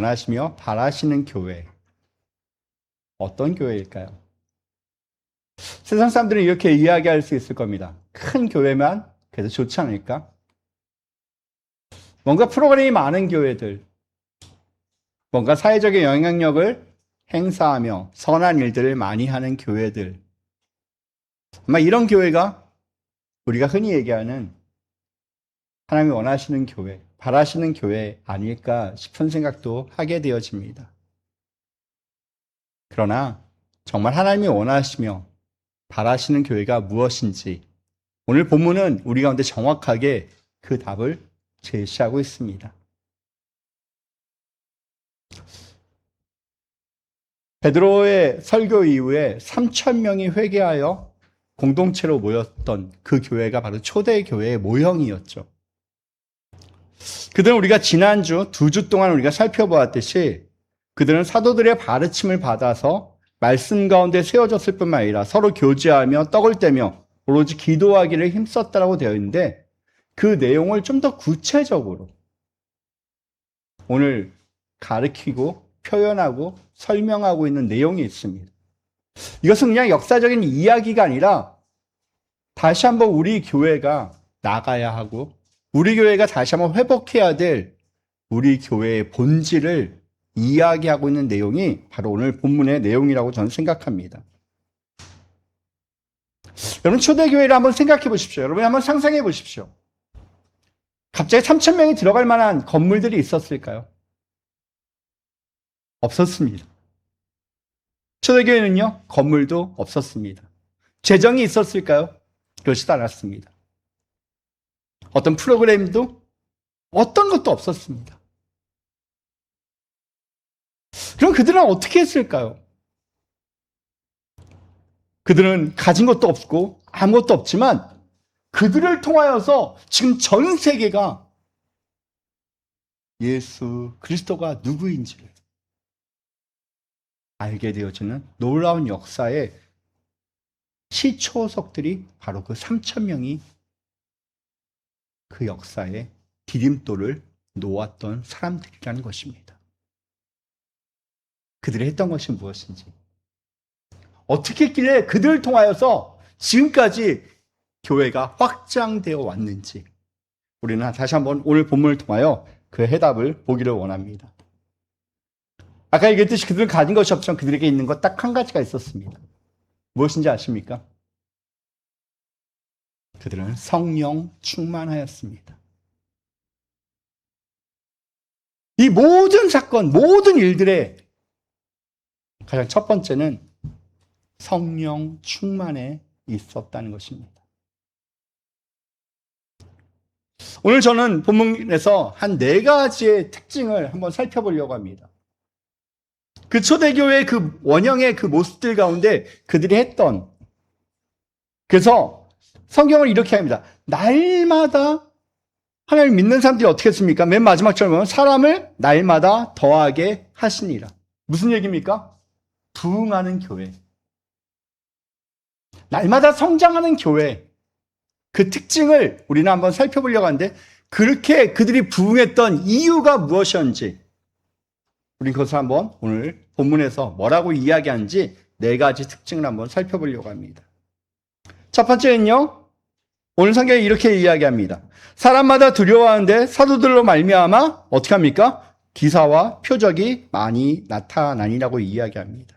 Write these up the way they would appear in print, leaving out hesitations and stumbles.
원하시며 바라시는 교회. 어떤 교회일까요? 세상 사람들은 이렇게 이야기할 수 있을 겁니다. 큰 교회만 그래도 좋지 않을까? 뭔가 프로그램이 많은 교회들, 뭔가 사회적인 영향력을 행사하며 선한 일들을 많이 하는 교회들. 아마 이런 교회가 우리가 흔히 얘기하는 하나님이 원하시는 교회, 바라시는 교회 아닐까 싶은 생각도 하게 되어집니다. 그러나 정말 하나님이 원하시며 바라시는 교회가 무엇인지 오늘 본문은 우리 가운데 정확하게 그 답을 제시하고 있습니다. 베드로의 설교 이후에 3,000명이 회개하여 공동체로 모였던 그 교회가 바로 초대교회의 모형이었죠. 그들은 우리가 지난주 2주 동안 우리가 살펴보았듯이 그들은 사도들의 가르침을 받아서 말씀 가운데 세워졌을 뿐만 아니라 서로 교제하며 떡을 떼며 오로지 기도하기를 힘썼다라고 되어 있는데 그 내용을 좀 더 구체적으로 오늘 가르치고 표현하고 설명하고 있는 내용이 있습니다. 이것은 그냥 역사적인 이야기가 아니라 다시 한번 우리 교회가 나가야 하고 우리 교회가 다시 한번 회복해야 될 우리 교회의 본질을 이야기하고 있는 내용이 바로 오늘 본문의 내용이라고 저는 생각합니다. 여러분 초대교회를 한번 생각해 보십시오. 여러분 한번 상상해 보십시오. 갑자기 3,000명이 들어갈 만한 건물들이 있었을까요? 없었습니다. 초대교회는요, 건물도 없었습니다. 재정이 있었을까요? 그렇지도 않았습니다. 어떤 프로그램도 어떤 것도 없었습니다. 그럼 그들은 어떻게 했을까요? 그들은 가진 것도 없고 아무것도 없지만 그들을 통하여서 지금 전 세계가 예수 그리스도가 누구인지를 알게 되어지는 놀라운 역사의 시초석들이 바로 그 3,000명이 그 역사의 디딤돌을 놓았던 사람들이라는 것입니다. 그들이 했던 것이 무엇인지, 어떻게 했길래 그들을 통하여서 지금까지 교회가 확장되어 왔는지 우리는 다시 한번 오늘 본문을 통하여 그 해답을 보기를 원합니다. 아까 얘기했듯이 그들은 가진 것이 없지만 그들에게 있는 것 딱 한 가지가 있었습니다. 무엇인지 아십니까? 그들은 성령 충만하였습니다. 이 모든 사건, 모든 일들의 가장 첫 번째는 성령 충만에 있었다는 것입니다. 오늘 저는 본문에서 한 4가지의 특징을 한번 살펴보려고 합니다. 그 초대교회의 그 원형의 그 모습들 가운데 그들이 했던, 그래서 성경을 이렇게 합니다. 날마다 하나님을 믿는 사람들이 어떻게 했습니까? 맨 마지막처럼 보면 사람을 날마다 더하게 하시니라. 무슨 얘기입니까? 부흥하는 교회. 날마다 성장하는 교회. 그 특징을 우리는 한번 살펴보려고 하는데 그렇게 그들이 부흥했던 이유가 무엇이었는지 우리 그것을 한번 오늘 본문에서 뭐라고 이야기하는지 4가지 특징을 한번 살펴보려고 합니다. 첫 번째는요, 오늘 성경이 이렇게 이야기합니다. 사람마다 두려워하는데 사도들로 말미암아 어떻게 합니까? 기사와 표적이 많이 나타나니라고 이야기합니다.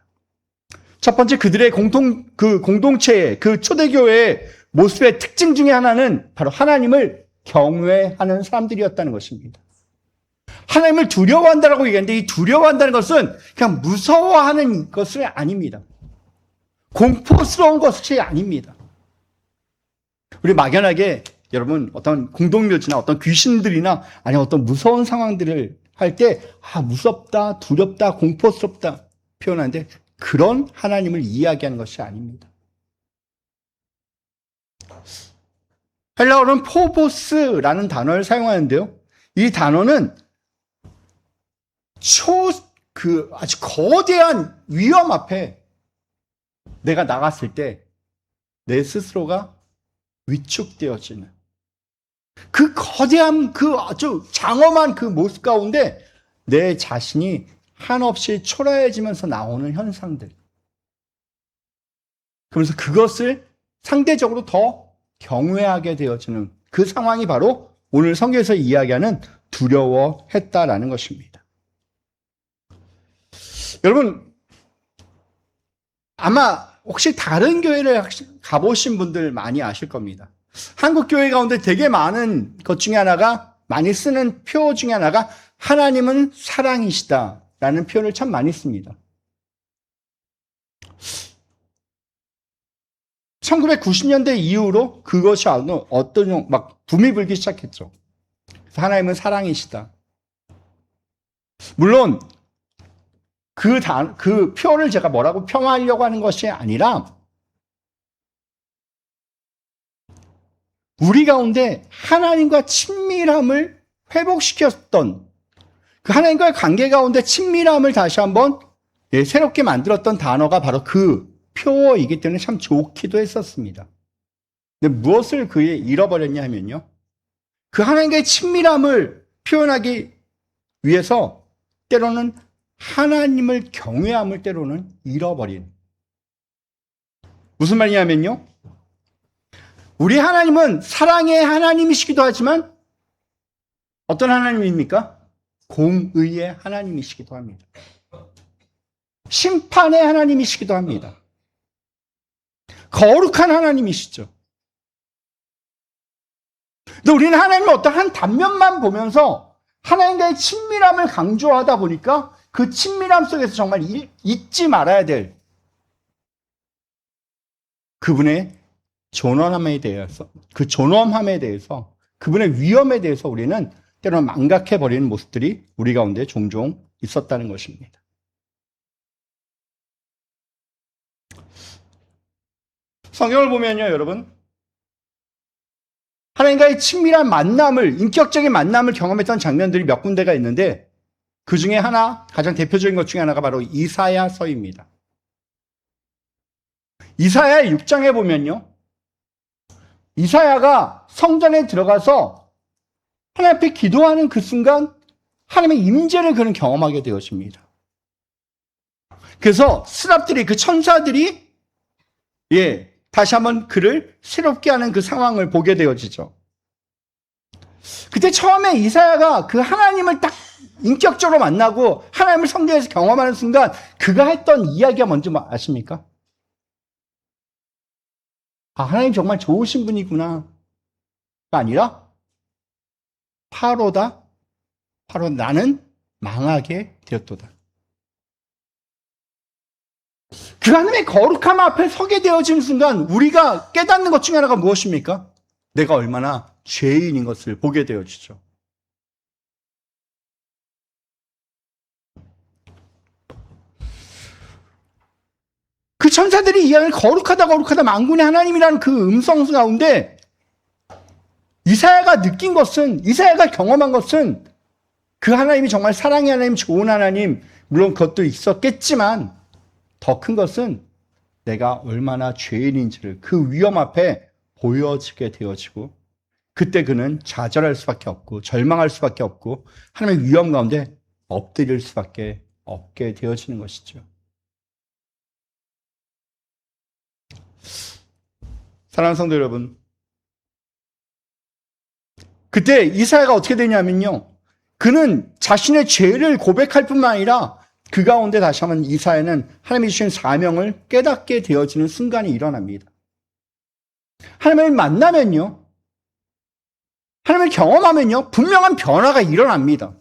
첫 번째 그들의 공동체의 그 초대교회의 모습의 특징 중에 하나는 바로 하나님을 경외하는 사람들이었다는 것입니다. 하나님을 두려워한다라고 얘기하는데 이 두려워한다는 것은 그냥 무서워하는 것이 아닙니다. 공포스러운 것이 아닙니다. 우리 막연하게 여러분 어떤 공동묘지나 어떤 귀신들이나 아니 어떤 무서운 상황들을 할 때 무섭다, 두렵다, 공포스럽다 표현하는데 그런 하나님을 이야기하는 것이 아닙니다. 헬라어로는 포보스라는 단어를 사용하는데요. 이 단어는 아주 거대한 위험 앞에 내가 나갔을 때 내 스스로가 위축되어지는 그 거대한 그 아주 장엄한 그 모습 가운데 내 자신이 한없이 초라해지면서 나오는 현상들. 그러면서 그것을 상대적으로 더 경외하게 되어지는 그 상황이 바로 오늘 성경에서 이야기하는 두려워했다라는 것입니다. 여러분, 아마 혹시 다른 교회를 가보신 분들 많이 아실 겁니다. 한국 교회 가운데 되게 많은 것 중에 하나가, 많이 쓰는 표 중에 하나가 하나님은 사랑이시다라는 표현을 참 많이 씁니다. 1990년대 이후로 그것이 어떤 막 붐이 불기 시작했죠. 하나님은 사랑이시다. 물론 그 표현을 제가 뭐라고 폄하하려고 하는 것이 아니라 우리 가운데 하나님과 친밀함을 회복시켰던 그 하나님과의 관계 가운데 친밀함을 다시 한번 새롭게 만들었던 단어가 바로 그 표어이기 때문에 참 좋기도 했었습니다. 근데 무엇을 그에 잃어버렸냐 하면요. 그 하나님과의 친밀함을 표현하기 위해서 때로는 하나님을 경외함을 때로는 잃어버린. 무슨 말이냐면요. 우리 하나님은 사랑의 하나님이시기도 하지만 어떤 하나님입니까? 공의의 하나님이시기도 합니다. 심판의 하나님이시기도 합니다. 거룩한 하나님이시죠. 근데 우리는 하나님의 어떤 한 단면만 보면서 하나님과의 친밀함을 강조하다 보니까 그 친밀함 속에서 정말 잊지 말아야 될 그분의 존엄함에 대해서, 그 존엄함에 대해서, 그분의 위엄에 대해서 우리는 때로는 망각해버리는 모습들이 우리 가운데 종종 있었다는 것입니다. 성경을 보면요, 여러분. 하나님과의 친밀한 만남을, 인격적인 만남을 경험했던 장면들이 몇 군데가 있는데 그 중에 하나, 가장 대표적인 것 중에 하나가 바로 이사야서입니다. 이사야 6장에 보면요. 이사야가 성전에 들어가서 하나님 앞에 기도하는 그 순간 하나님의 임재를 그는 경험하게 되어집니다. 그래서 스랍들이, 그 천사들이 다시 한번 그를 새롭게 하는 그 상황을 보게 되어지죠. 그때 처음에 이사야가 그 하나님을 딱 인격적으로 만나고 하나님을 성전에서 경험하는 순간 그가 했던 이야기가 뭔지 아십니까? 아, 하나님 정말 좋으신 분이구나가 아니라 바로 나는 망하게 되었도다. 그 하나님의 거룩함 앞에 서게 되어지는 순간 우리가 깨닫는 것 중에 하나가 무엇입니까? 내가 얼마나 죄인인 것을 보게 되어지죠. 그 천사들이 이야기를 거룩하다 만군의 하나님이라는 그 음성 가운데 이사야가 느낀 것은, 이사야가 경험한 것은 그 하나님이 정말 사랑의 하나님, 좋은 하나님, 물론 그것도 있었겠지만 더 큰 것은 내가 얼마나 죄인인지를 그 위험 앞에 보여지게 되어지고 그때 그는 좌절할 수밖에 없고 절망할 수밖에 없고 하나님의 위험 가운데 엎드릴 수밖에 없게 되어지는 것이죠. 사랑하는 성도 여러분, 그때 이사야가 어떻게 되냐면요, 그는 자신의 죄를 고백할 뿐만 아니라 그 가운데 다시 한번 이사야는 하나님이 주신 사명을 깨닫게 되어지는 순간이 일어납니다. 하나님을 만나면요, 하나님을 경험하면요, 분명한 변화가 일어납니다.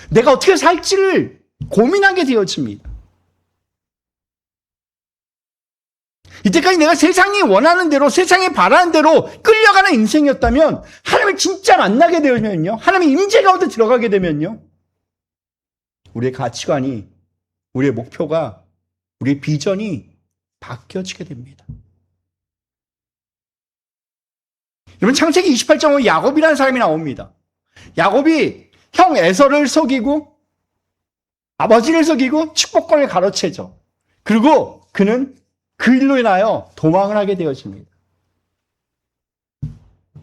내가 어떻게 살지를 고민하게 되어집니다. 이때까지 내가 세상이 원하는 대로, 세상이 바라는 대로 끌려가는 인생이었다면 하나님을 진짜 만나게 되면요, 하나님의 임재 가운데 들어가게 되면요, 우리의 가치관이, 우리의 목표가, 우리의 비전이 바뀌어지게 됩니다. 여러분, 창세기 28장 5 야곱이라는 사람이 나옵니다. 야곱이 형 에서를 속이고 아버지를 속이고 축복권을 가로채죠. 그리고 그는 그 일로 인하여 도망을 하게 되어집니다.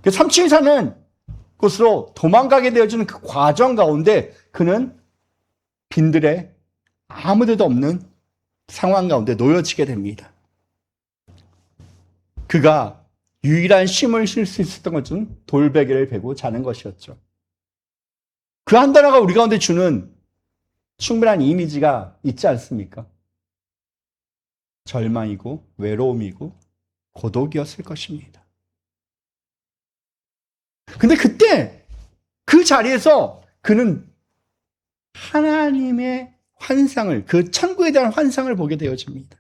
그 삼층사는 곳으로 도망가게 되어지는 그 과정 가운데 그는 빈들에 아무데도 없는 상황 가운데 놓여지게 됩니다. 그가 유일한 쉼을 쉴 수 있었던 것은 돌베개를 베고 자는 것이었죠. 그 한 단어가 우리 가운데 주는 충분한 이미지가 있지 않습니까? 절망이고 외로움이고 고독이었을 것입니다. 근데 그때 그 자리에서 그는 하나님의 환상을, 그 천국에 대한 환상을 보게 되어집니다.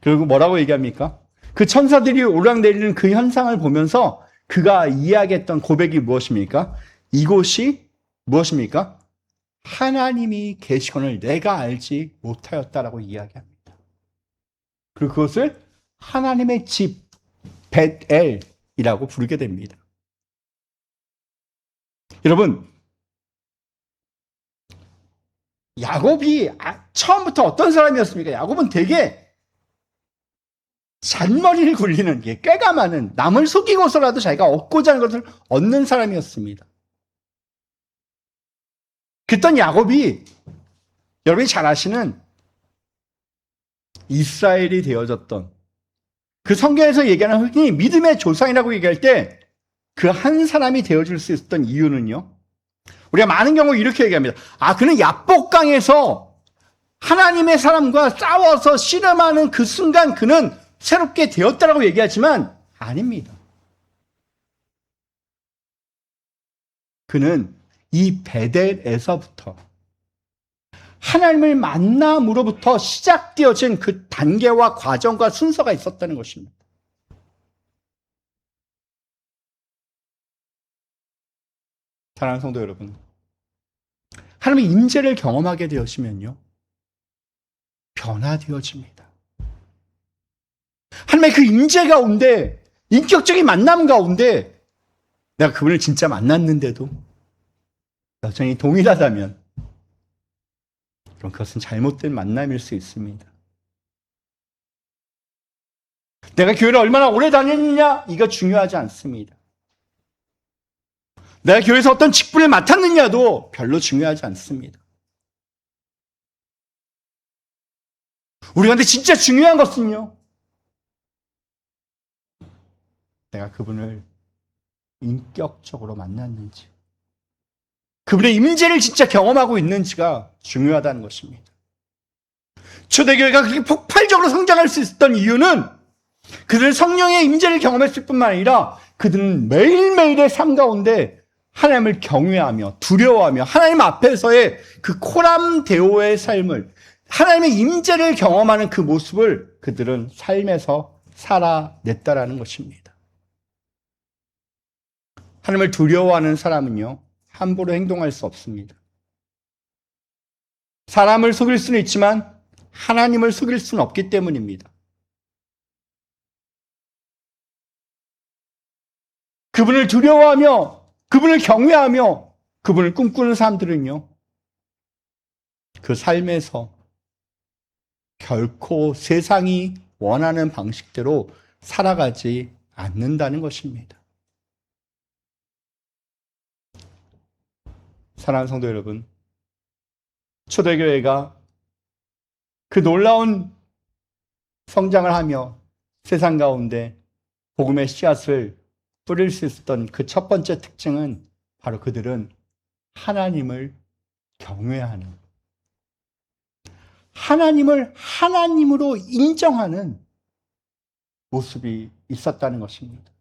그리고 뭐라고 얘기합니까? 그 천사들이 오르락내리는 그 현상을 보면서 그가 이야기했던 고백이 무엇입니까? 이곳이 무엇입니까? 하나님이 계시거늘 내가 알지 못하였다라고 이야기합니다. 그리고 그것을 하나님의 집 벳엘이라고 부르게 됩니다. 여러분, 야곱이 처음부터 어떤 사람이었습니까? 야곱은 되게 잔머리를 굴리는 게 꾀가 많은, 남을 속이고서라도 자기가 얻고자 하는 것을 얻는 사람이었습니다. 그랬던 야곱이 여러분이 잘 아시는 이스라엘이 되어졌던 그 성경에서 얘기하는 흔히 믿음의 조상이라고 얘기할 때 그 한 사람이 되어줄 수 있었던 이유는요, 우리가 많은 경우 이렇게 얘기합니다. 그는 야복강에서 하나님의 사람과 싸워서 씨름하는 그 순간 그는 새롭게 되었다라고 얘기하지만 아닙니다. 그는 이 베델에서부터 하나님을 만남으로부터 시작되어진 그 단계와 과정과 순서가 있었다는 것입니다. 사랑하는 성도 여러분, 하나님의 임재를 경험하게 되어지면요, 변화되어집니다. 하나님의 그 임재 가운데, 인격적인 만남 가운데 내가 그분을 진짜 만났는데도 여전히 동일하다면 그럼 그것은 잘못된 만남일 수 있습니다. 내가 교회를 얼마나 오래 다녔느냐, 이거 중요하지 않습니다. 내가 교회에서 어떤 직분을 맡았느냐도 별로 중요하지 않습니다. 우리한테 진짜 중요한 것은요, 내가 그분을 인격적으로 만났는지, 그분의 임재를 진짜 경험하고 있는지가 중요하다는 것입니다. 초대교회가 그렇게 폭발적으로 성장할 수 있었던 이유는 그들은 성령의 임재를 경험했을 뿐만 아니라 그들은 매일매일의 삶 가운데 하나님을 경외하며 두려워하며 하나님 앞에서의 그 코람데오의 삶을, 하나님의 임재를 경험하는 그 모습을 그들은 삶에서 살아냈다라는 것입니다. 하나님을 두려워하는 사람은요, 함부로 행동할 수 없습니다. 사람을 속일 수는 있지만 하나님을 속일 수는 없기 때문입니다. 그분을 두려워하며 그분을 경외하며 그분을 꿈꾸는 사람들은요, 그 삶에서 결코 세상이 원하는 방식대로 살아가지 않는다는 것입니다. 사랑하는 성도 여러분, 초대교회가 그 놀라운 성장을 하며 세상 가운데 복음의 씨앗을 뿌릴 수 있었던 그 첫 번째 특징은 바로 그들은 하나님을 경외하는, 하나님을 하나님으로 인정하는 모습이 있었다는 것입니다.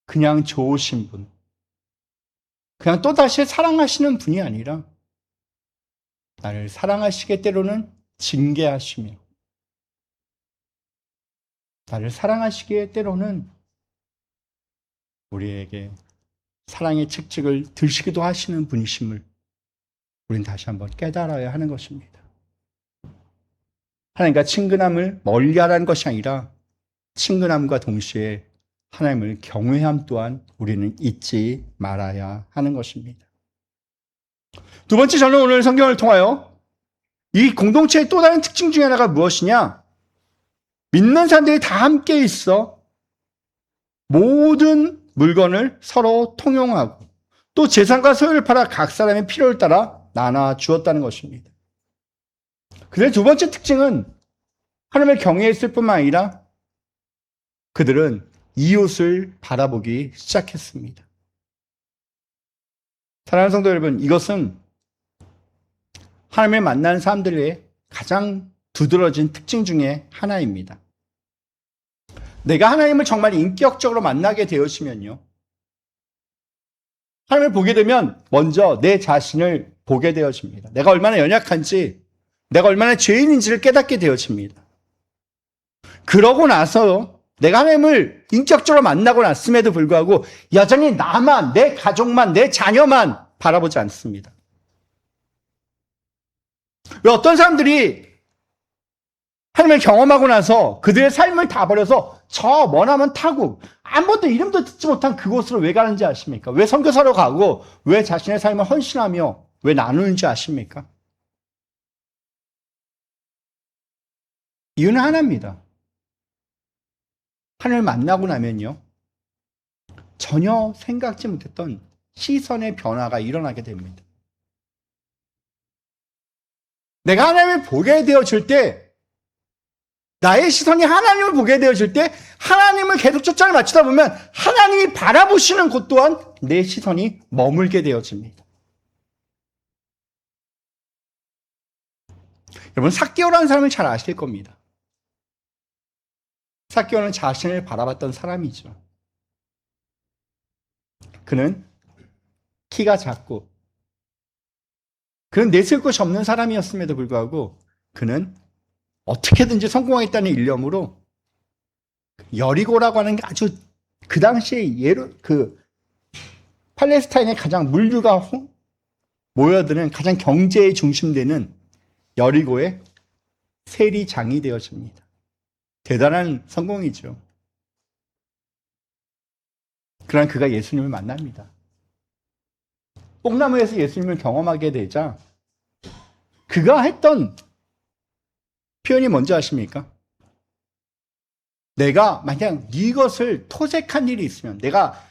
그냥 좋으신 분, 그냥 또다시 사랑하시는 분이 아니라 나를 사랑하시게 때로는 징계하시며 나를 사랑하시기에 때로는 우리에게 사랑의 책찍을 드시기도 하시는 분이심을 우린 다시 한번 깨달아야 하는 것입니다. 하나님과 친근함을 멀리하라는 것이 아니라 친근함과 동시에 하나님을 경외함 또한 우리는 잊지 말아야 하는 것입니다. 두 번째, 저는 오늘 성경을 통하여 이 공동체의 또 다른 특징 중에 하나가 무엇이냐? 믿는 사람들이 다 함께 있어 모든 물건을 서로 통용하고 또 재산과 소유를 팔아 각 사람의 필요를 따라 나눠 주었다는 것입니다. 그들의 두 번째 특징은 하나님을 경외했을 뿐만 아니라 그들은 이웃을 바라보기 시작했습니다. 사랑하는 성도 여러분, 이것은 하나님을 만난 사람들의 가장 두드러진 특징 중에 하나입니다. 내가 하나님을 정말 인격적으로 만나게 되었으면요, 하나님을 보게 되면 먼저 내 자신을 보게 되어집니다. 내가 얼마나 연약한지, 내가 얼마나 죄인인지를 깨닫게 되어집니다. 그러고 나서 내가 하나님을 인격적으로 만나고 났음에도 불구하고 여전히 나만, 내 가족만, 내 자녀만 바라보지 않습니다. 왜 어떤 사람들이 하나님을 경험하고 나서 그들의 삶을 다 버려서 저 머나먼 타국, 아무것도 이름도 듣지 못한 그곳으로 왜 가는지 아십니까? 왜 선교사로 가고 왜 자신의 삶을 헌신하며 왜 나누는지 아십니까? 이유는 하나입니다. 하나님을 만나고 나면요, 전혀 생각지 못했던 시선의 변화가 일어나게 됩니다. 내가 하나님을 보게 되어질 때, 나의 시선이 하나님을 보게 되어질 때 하나님을 계속 초점을 맞추다 보면 하나님이 바라보시는 곳 또한 내 시선이 머물게 되어집니다. 여러분, 삭개오라는 사람을 잘 아실 겁니다. 삭개오는 자신을 바라봤던 사람이죠. 그는 키가 작고 그는 내세울 것이 없는 사람이었음에도 불구하고 그는 어떻게든지 성공하겠다는 일념으로 여리고라고 하는 게 아주 그 당시에 팔레스타인의 가장 물류가 모여드는 가장 경제의 중심되는 여리고의 세리장이 되어집니다. 대단한 성공이죠. 그러나 그가 예수님을 만납니다. 뽕나무에서 예수님을 경험하게 되자 그가 했던 표현이 뭔지 아십니까? 내가 만약 네 것을 토색한 일이 있으면, 내가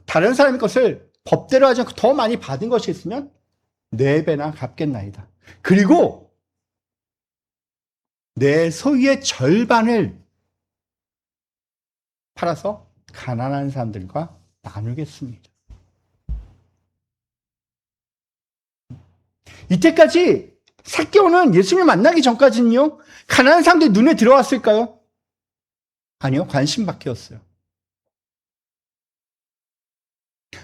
다른 사람의 것을 법대로 하지 않고 더 많이 받은 것이 있으면 4배나 갚겠나이다. 그리고 내 소유의 절반을 팔아서 가난한 사람들과 나누겠습니다. 이때까지 삭개오는 예수님을 만나기 전까지는요, 가난한 사람들이 눈에 들어왔을까요? 아니요, 관심 밖이었어요.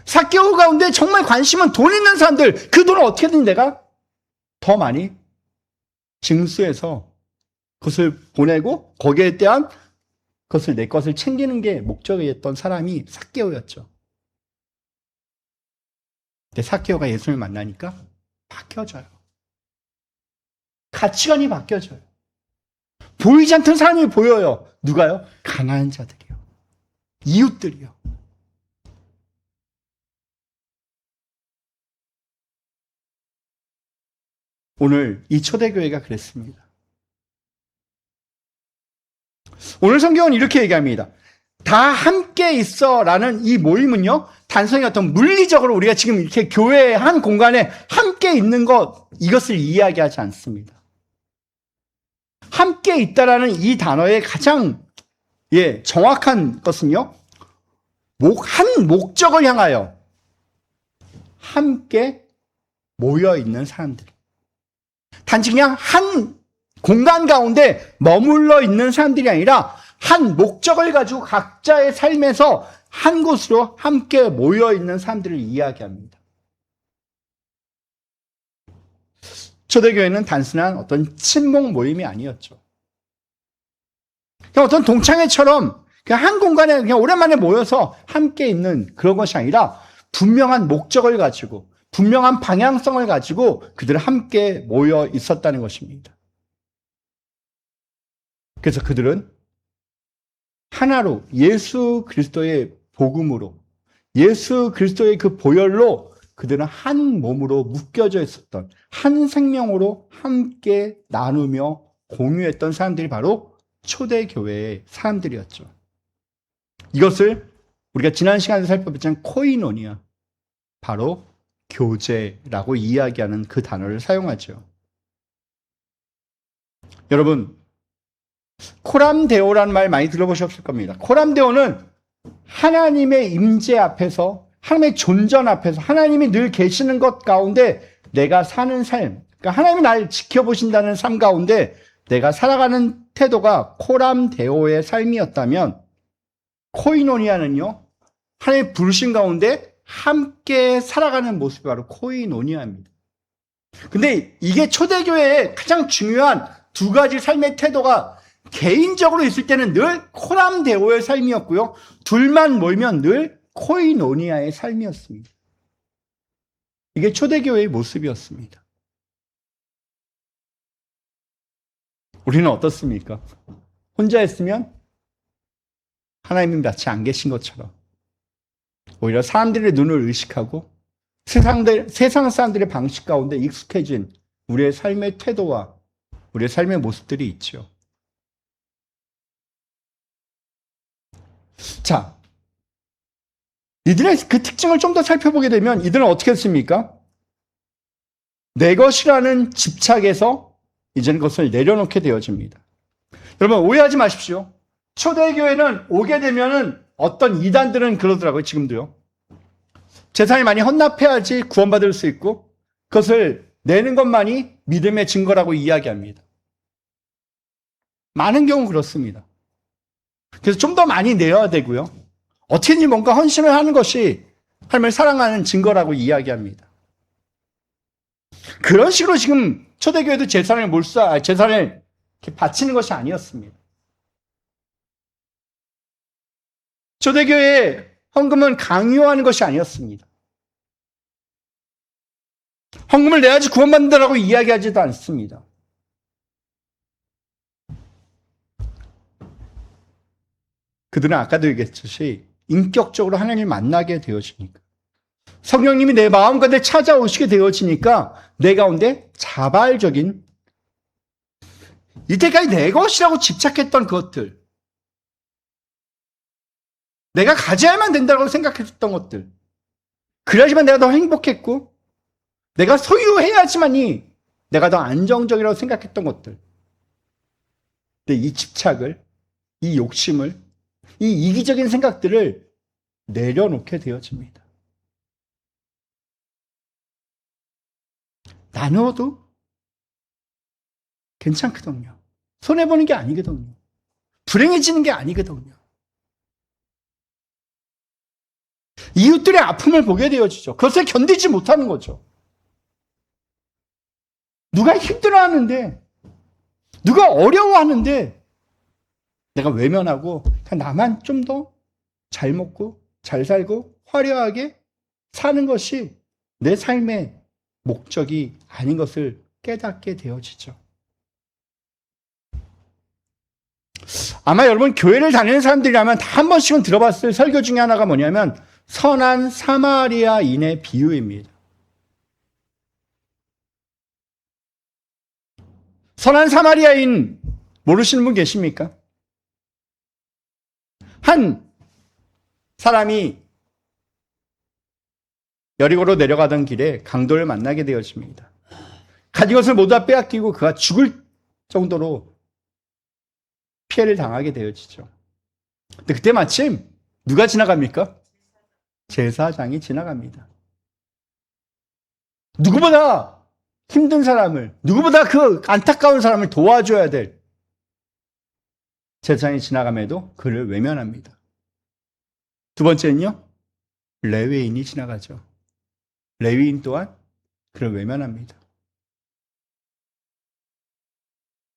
삭개오 가운데 정말 관심은 돈 있는 사람들, 그 돈을 어떻게든 내가 더 많이 징수해서 그것을 보내고 거기에 대한 그것을 내 것을 챙기는 게 목적이었던 사람이 삭개오였죠. 근데 삭개오가 예수님을 만나니까 바뀌어져요. 가치관이 바뀌어져요. 보이지 않던 사람이 보여요. 누가요? 가난한 자들이요. 이웃들이요. 오늘 이 초대교회가 그랬습니다. 오늘 성경은 이렇게 얘기합니다. 다 함께 있어라는 이 모임은요, 단순히 어떤 물리적으로 우리가 지금 이렇게 교회의 한 공간에 함께 있는 것, 이것을 이야기하지 않습니다. 함께 있다라는 이 단어의 가장 정확한 것은요, 한 목적을 향하여 함께 모여 있는 사람들. 단지 그냥 한 공간 가운데 머물러 있는 사람들이 아니라 한 목적을 가지고 각자의 삶에서 한 곳으로 함께 모여 있는 사람들을 이야기합니다. 초대교회는 단순한 어떤 친목 모임이 아니었죠. 그냥 어떤 동창회처럼 그냥 한 공간에 그냥 오랜만에 모여서 함께 있는 그런 것이 아니라 분명한 목적을 가지고 분명한 방향성을 가지고 그들은 함께 모여 있었다는 것입니다. 그래서 그들은 하나로 예수 그리스도의 복음으로 예수 그리스도의 그 보혈로 그들은 한 몸으로 묶여져 있었던 한 생명으로 함께 나누며 공유했던 사람들이 바로 초대교회의 사람들이었죠. 이것을 우리가 지난 시간에 살펴봤지만 코이노니아, 바로 교제라고 이야기하는 그 단어를 사용하죠. 여러분, 코람데오라는 말 많이 들어보셨을 겁니다. 코람데오는 하나님의 임재 앞에서, 하나님의 존전 앞에서, 하나님이 늘 계시는 것 가운데 내가 사는 삶, 그러니까 하나님이 날 지켜보신다는 삶 가운데 내가 살아가는 태도가 코람데오의 삶이었다면, 코이노니아는요, 하나님의 부르신 가운데 함께 살아가는 모습이 바로 코이노니아입니다. 근데 이게 초대교회의 가장 중요한 두 가지 삶의 태도가 개인적으로 있을 때는 늘 코람데오의 삶이었고요, 둘만 모이면 늘 코이노니아의 삶이었습니다. 이게 초대교회의 모습이었습니다. 우리는 어떻습니까? 혼자 있으면 하나님이 마치 안 계신 것처럼 오히려 사람들의 눈을 의식하고 세상 사람들의 방식 가운데 익숙해진 우리의 삶의 태도와 우리의 삶의 모습들이 있죠. 자, 이들의 그 특징을 좀 더 살펴보게 되면 이들은 어떻게 했습니까? 내 것이라는 집착에서 이제는 그것을 내려놓게 되어집니다. 여러분, 오해하지 마십시오. 초대교회는 오게 되면은 어떤 이단들은 그러더라고요, 지금도요. 재산이 많이 헌납해야지 구원받을 수 있고 그것을 내는 것만이 믿음의 증거라고 이야기합니다. 많은 경우 그렇습니다. 그래서 좀 더 많이 내야 되고요. 어떻게든지 뭔가 헌신을 하는 것이 하나님을 사랑하는 증거라고 이야기합니다. 그런 식으로 지금 초대교회도 재산을 이렇게 바치는 것이 아니었습니다. 초대교회의 헌금은 강요하는 것이 아니었습니다. 헌금을 내야지 구원받는다라고 이야기하지도 않습니다. 그들은 아까도 얘기했듯이 인격적으로 하나님을 만나게 되어지니까, 성령님이 내 마음 가운데 찾아오시게 되어지니까 내 가운데 자발적인, 이때까지 내 것이라고 집착했던 것들, 내가 가져야만 된다고 생각했던 것들, 그래야지만 내가 더 행복했고 내가 소유해야지만이 내가 더 안정적이라고 생각했던 것들, 근데 이 집착을, 이 욕심을, 이 이기적인 생각들을 내려놓게 되어집니다. 나누어도 괜찮거든요. 손해보는 게 아니거든요. 불행해지는 게 아니거든요. 이웃들의 아픔을 보게 되어지죠. 그것을 견디지 못하는 거죠. 누가 힘들어하는데, 누가 어려워하는데 내가 외면하고 그냥 나만 좀 더 잘 먹고 잘 살고 화려하게 사는 것이 내 삶의 목적이 아닌 것을 깨닫게 되어지죠. 아마 여러분 교회를 다니는 사람들이라면 다 한 번씩은 들어봤을 설교 중에 하나가 뭐냐면 선한 사마리아인의 비유입니다. 선한 사마리아인 모르시는 분 계십니까? 한 사람이 여리고로 내려가던 길에 강도를 만나게 되었습니다. 가진 것을 모두 다 빼앗기고 그가 죽을 정도로 피해를 당하게 되어지죠. 근데 그때 마침 누가 지나갑니까? 제사장이 지나갑니다. 누구보다 힘든 사람을, 누구보다 그 안타까운 사람을 도와줘야 될 제사장이 지나감에도 그를 외면합니다. 두 번째는요, 레위인이 지나가죠. 레위인 또한 그를 외면합니다.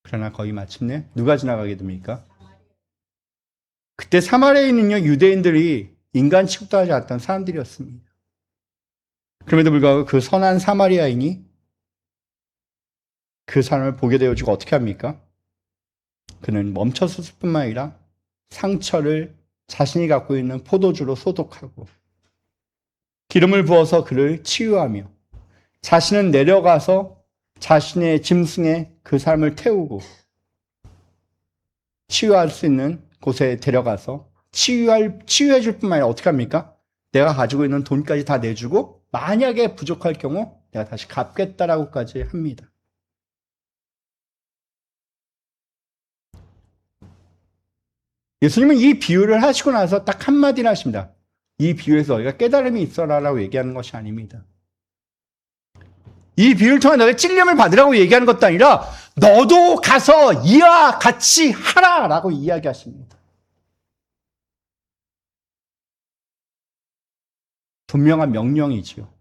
그러나 거의 마침내 누가 지나가게 됩니까? 그때 사마리아인은요, 유대인들이 인간 취급도 하지 않았던 사람들이었습니다. 그럼에도 불구하고 그 선한 사마리아인이 그 사람을 보게 되어지고 어떻게 합니까? 그는 멈춰섰을 뿐만 아니라 상처를 자신이 갖고 있는 포도주로 소독하고 기름을 부어서 그를 치유하며 자신은 내려가서 자신의 짐승에 그 사람을 태우고 치유할 수 있는 곳에 데려가서 치유해 줄 뿐만 아니라 어떻게 합니까? 내가 가지고 있는 돈까지 다 내주고 만약에 부족할 경우 내가 다시 갚겠다라고까지 합니다. 예수님은 이 비유를 하시고 나서 딱 한마디를 하십니다. 이 비유에서 너희가 깨달음이 있어라라고 얘기하는 것이 아닙니다. 이 비유를 통해 너의 찔림을 받으라고 얘기하는 것도 아니라 너도 가서 이와 같이 하라라고 이야기하십니다. 분명한 명령이지요.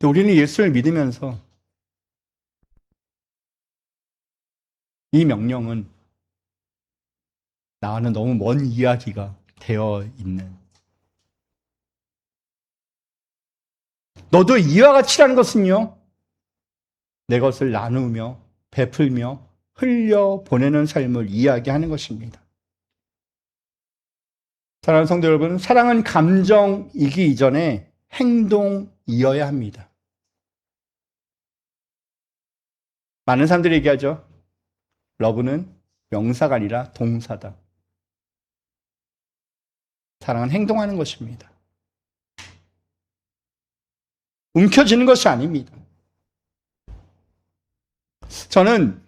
우리는 예수를 믿으면서 이 명령은 나와는 너무 먼 이야기가 되어 있는, 너도 이와 같이라는 것은요, 내 것을 나누며 베풀며 흘려 보내는 삶을 이야기하는 것입니다. 사랑하는 성도 여러분, 사랑은 감정이기 이전에 행동이어야 합니다. 많은 사람들이 얘기하죠. 러브는 명사가 아니라 동사다. 사랑은 행동하는 것입니다. 움켜쥐는 것이 아닙니다. 저는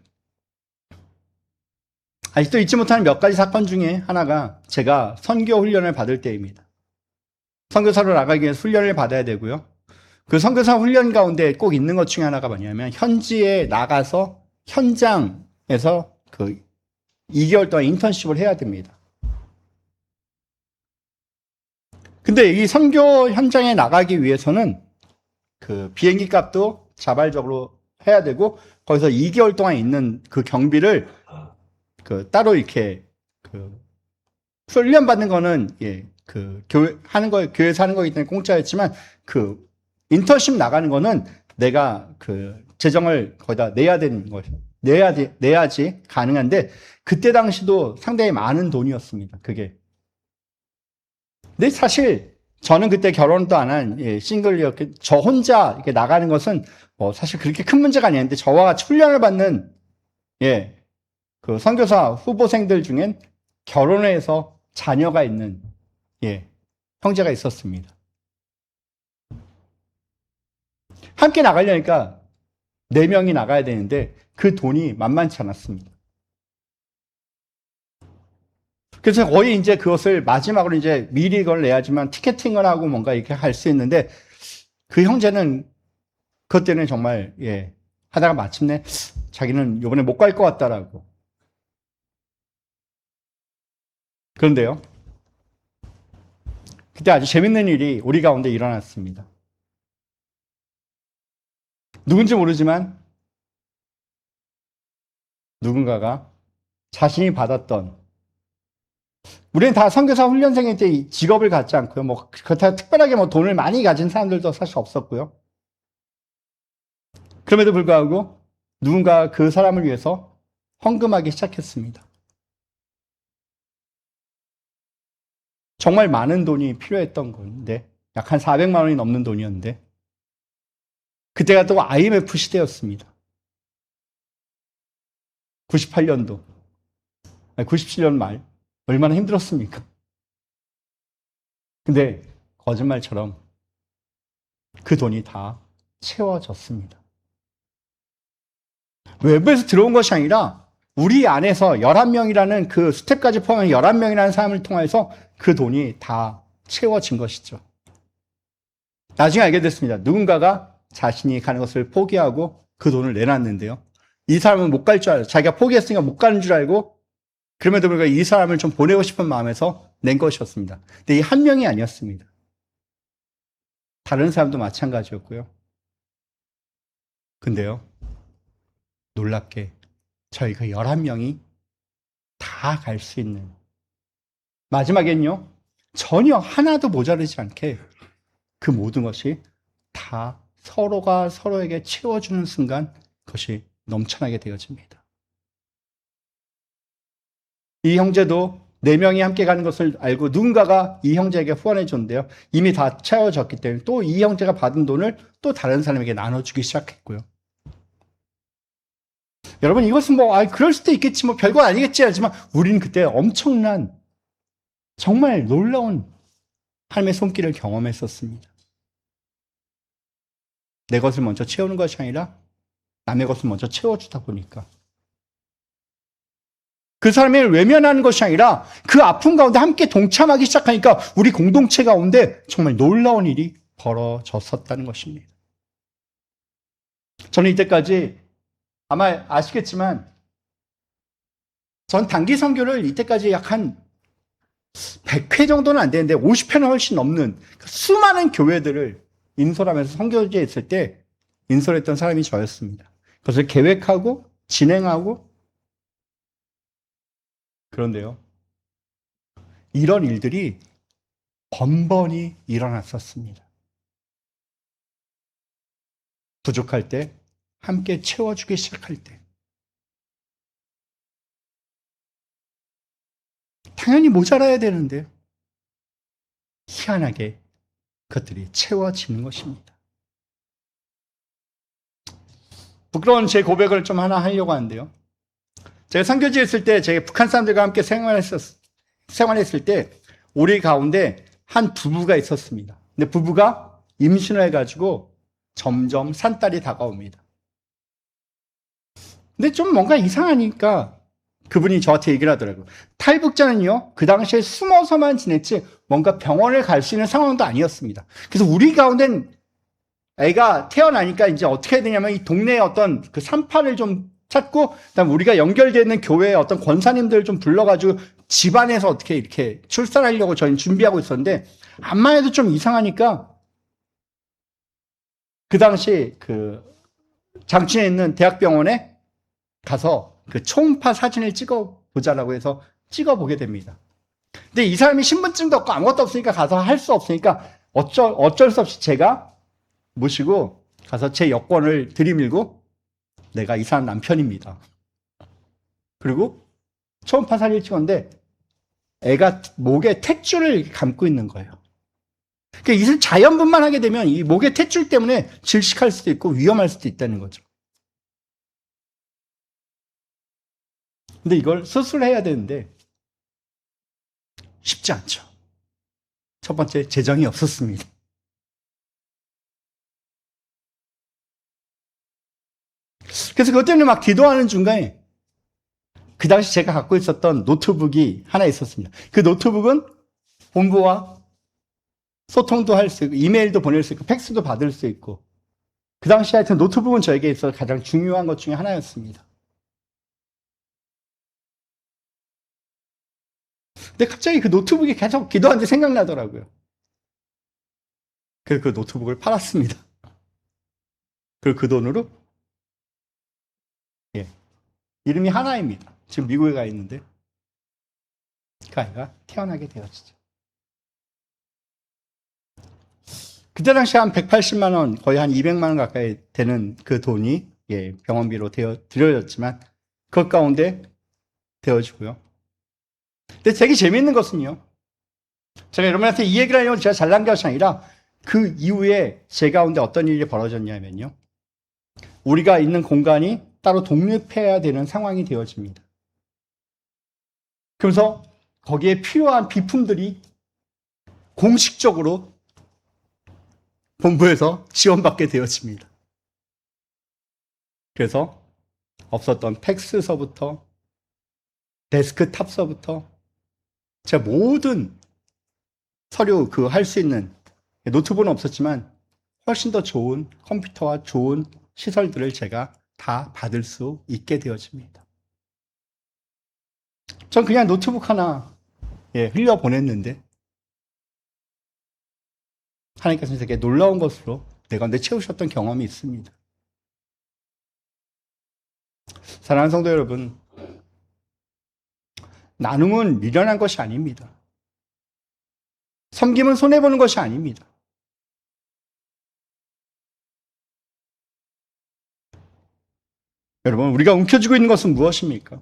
아직도 잊지 못하는 몇 가지 사건 중에 하나가 제가 선교 훈련을 받을 때입니다. 선교사로 나가기 위해서 훈련을 받아야 되고요. 그 선교사 훈련 가운데 꼭 있는 것 중에 하나가 뭐냐면 현지에 나가서 현장에서 그 2개월 동안 인턴십을 해야 됩니다. 근데 이 선교 현장에 나가기 위해서는 그 비행기 값도 자발적으로 해야 되고 거기서 2개월 동안 있는 그 경비를 그 따로 이렇게 그 훈련 받는 거는 그 교회에서 하는 거기 때문에 공짜였지만 그 인턴십 나가는 거는 내가 그 재정을 거기다 내야 되는 거죠. 내야지 가능한데 그때 당시도 상당히 많은 돈이었습니다. 그게. 근데 사실 저는 그때 결혼도 안 한 싱글이었기 저 혼자 이렇게 나가는 것은 뭐 사실 그렇게 큰 문제가 아니었는데 저와 같이 훈련을 받는 그 선교사 후보생들 중엔 결혼해서 자녀가 있는 형제가 있었습니다. 함께 나가려니까 4명이 나가야 되는데 그 돈이 만만치 않았습니다. 그래서 거의 이제 그것을 마지막으로 이제 미리 그걸 내야지만 티켓팅을 하고 뭔가 이렇게 할 수 있는데 그 형제는 그것 때문에 정말 하다가 마침내 자기는 이번에 못 갈 것 같다라고. 그런데요. 그때 아주 재밌는 일이 우리 가운데 일어났습니다. 누군지 모르지만 누군가가 자신이 받았던, 우리는 다 선교사 훈련생일 때 직업을 갖지 않고요. 뭐 그렇다고 특별하게 뭐 돈을 많이 가진 사람들도 사실 없었고요. 그럼에도 불구하고 누군가 그 사람을 위해서 헌금하기 시작했습니다. 정말 많은 돈이 필요했던 건데 약 한 400만 원이 넘는 돈이었는데 그때가 또 IMF 시대였습니다. 98년도, 97년 말 얼마나 힘들었습니까? 근데 거짓말처럼 그 돈이 다 채워졌습니다. 외부에서 들어온 것이 아니라 우리 안에서 11명이라는 그 스텝까지 포함한 11명이라는 사람을 통해서 그 돈이 다 채워진 것이죠. 나중에 알게 됐습니다. 누군가가 자신이 가는 것을 포기하고 그 돈을 내놨는데요. 이 사람은 못 갈 줄 알고, 자기가 포기했으니까 못 가는 줄 알고, 그럼에도 불구하고 이 사람을 좀 보내고 싶은 마음에서 낸 것이었습니다. 근데 이 한 명이 아니었습니다. 다른 사람도 마찬가지였고요. 근데요, 놀랍게 저희가 11명이 다 갈 수 있는, 마지막엔요, 전혀 하나도 모자르지 않게 그 모든 것이 다 서로가 서로에게 채워주는 순간 그것이 넘쳐나게 되어집니다. 이 형제도 4명이 함께 가는 것을 알고 누군가가 이 형제에게 후원해 줬는데요. 이미 다 채워졌기 때문에 또 이 형제가 받은 돈을 또 다른 사람에게 나눠주기 시작했고요. 여러분, 이것은 그럴 수도 있겠지, 별거 아니겠지 하지만 우리는 그때 엄청난, 정말 놀라운 하나님의 손길을 경험했었습니다. 내 것을 먼저 채우는 것이 아니라 남의 것을 먼저 채워주다 보니까. 그 사람을 외면하는 것이 아니라 그 아픔 가운데 함께 동참하기 시작하니까 우리 공동체 가운데 정말 놀라운 일이 벌어졌었다는 것입니다. 저는 이때까지 아마 아시겠지만 전 단기 선교를 이때까지 약 한 100회 정도는 안 되는데 50회는 훨씬 넘는 수많은 교회들을 인솔하면서 선교지에 있을 때 인솔했던 사람이 저였습니다. 그것을 계획하고 진행하고. 그런데요, 이런 일들이 번번이 일어났었습니다. 부족할 때 함께 채워주기 시작할 때 당연히 모자라야 되는데 희한하게 그것들이 채워지는 것입니다. 부끄러운 제 고백을 좀 하나 하려고 하는데요. 제가 선교지에 있을 때 제가 북한 사람들과 함께 생활했을 때 우리 가운데 한 부부가 있었습니다. 근데 부부가 임신을 해가지고 점점 산딸이 다가옵니다. 근데 좀 뭔가 이상하니까 그분이 저한테 얘기를 하더라고요. 탈북자는요, 그 당시에 숨어서만 지냈지 뭔가 병원을 갈 수 있는 상황도 아니었습니다. 그래서 우리 가운데는 애가 태어나니까 이제 어떻게 해야 되냐면 이 동네에 어떤 그 산파를 좀 찾고, 그다음 우리가 연결되어 있는 교회의 어떤 권사님들을 좀 불러가지고 집안에서 어떻게 이렇게 출산하려고 저희는 준비하고 있었는데, 암만 해도 좀 이상하니까 그 당시 그 장춘에 있는 대학병원에 가서 그 초음파 사진을 찍어보자라고 해서 찍어보게 됩니다. 근데 이 사람이 신분증도 없고 아무것도 없으니까 가서 할 수 없으니까 어쩔 수 없이 제가 모시고 가서 제 여권을 들이밀고 내가 이 사람 남편입니다. 그리고 초음파 사진을 찍었는데 애가 목에 탯줄을 감고 있는 거예요. 그러니까 이를 자연분만 하게 되면 이 목의 탯줄 때문에 질식할 수도 있고 위험할 수도 있다는 거죠. 근데 이걸 수술해야 되는데 쉽지 않죠. 첫 번째, 재정이 없었습니다. 그래서 그것 때문에 막 기도하는 중간에 그 당시 제가 갖고 있었던 노트북이 하나 있었습니다. 그 노트북은 본부와 소통도 할 수 있고 이메일도 보낼 수 있고 팩스도 받을 수 있고, 그 당시 하여튼 노트북은 저에게 있어서 가장 중요한 것 중에 하나였습니다. 근데 갑자기 그 노트북이 계속 기도하는데 생각나더라고요. 그래서 그 노트북을 팔았습니다. 그리고 그 돈으로, 이름이 하나입니다. 지금 미국에 가 있는데 그 아이가 태어나게 되었죠. 그때 당시 한 180만 원, 거의 한 200만 원 가까이 되는 그 돈이 병원비로 들여졌지만 그 가운데 되어지고요. 근데 되게 재미있는 것은요, 제가 여러분한테 이 얘기를 하려면 제가 잘난 것이 아니라 그 이후에 제 가운데 어떤 일이 벌어졌냐면요, 우리가 있는 공간이 따로 독립해야 되는 상황이 되어집니다. 그래서 거기에 필요한 비품들이 공식적으로 본부에서 지원받게 되어집니다. 그래서 없었던 팩스서부터 데스크탑서부터 제가 모든 서류 할 수 있는, 노트북은 없었지만 훨씬 더 좋은 컴퓨터와 좋은 시설들을 제가 다 받을 수 있게 되어집니다. 전 그냥 노트북 하나 흘려 보냈는데 하나님께서 되게 놀라운 것으로 내가 채우셨던 경험이 있습니다. 사랑하는 성도 여러분, 나눔은 미련한 것이 아닙니다. 섬김은 손해보는 것이 아닙니다. 여러분, 우리가 움켜쥐고 있는 것은 무엇입니까?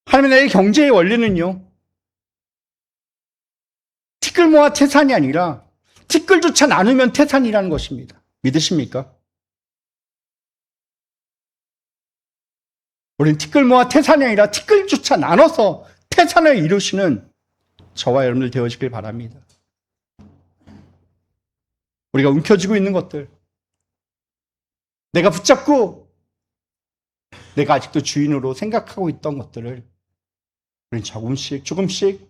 하나님의 나라의 경제의 원리는요, 티끌 모아 태산이 아니라 티끌조차 나누면 태산이라는 것입니다. 믿으십니까? 우리는 티끌모아 태산이 아니라 티끌조차 나눠서 태산을 이루시는 저와 여러분들 되어지길 바랍니다. 우리가 움켜쥐고 있는 것들, 내가 붙잡고 내가 아직도 주인으로 생각하고 있던 것들을 우리는 조금씩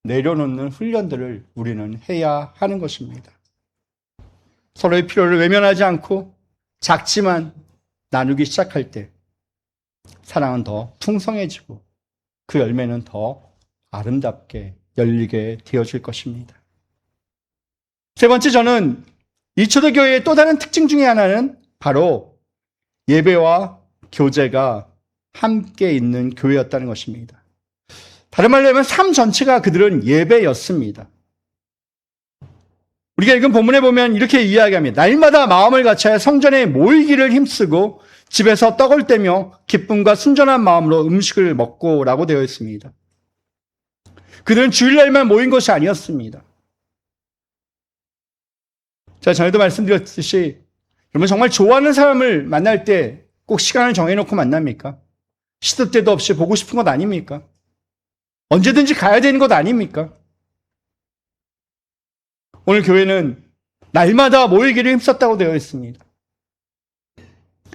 내려놓는 훈련들을 우리는 해야 하는 것입니다. 서로의 필요를 외면하지 않고 작지만 나누기 시작할 때 사랑은 더 풍성해지고 그 열매는 더 아름답게 열리게 되어질 것입니다. 세 번째, 저는 이 초대교회의 또 다른 특징 중에 하나는 바로 예배와 교제가 함께 있는 교회였다는 것입니다. 다른 말로 하면 삶 전체가 그들은 예배였습니다. 우리가 읽은 본문에 보면 이렇게 이야기합니다. 날마다 마음을 같이하여 성전에 모이기를 힘쓰고 집에서 떡을 떼며 기쁨과 순전한 마음으로 음식을 먹고라고 되어 있습니다. 그들은 주일날만 모인 것이 아니었습니다. 제가 전에도 말씀드렸듯이 여러분 정말 좋아하는 사람을 만날 때 꼭 시간을 정해놓고 만납니까? 시도 때도 없이 보고 싶은 것 아닙니까? 언제든지 가야 되는 것 아닙니까? 오늘 교회는 날마다 모이기를 힘썼다고 되어 있습니다.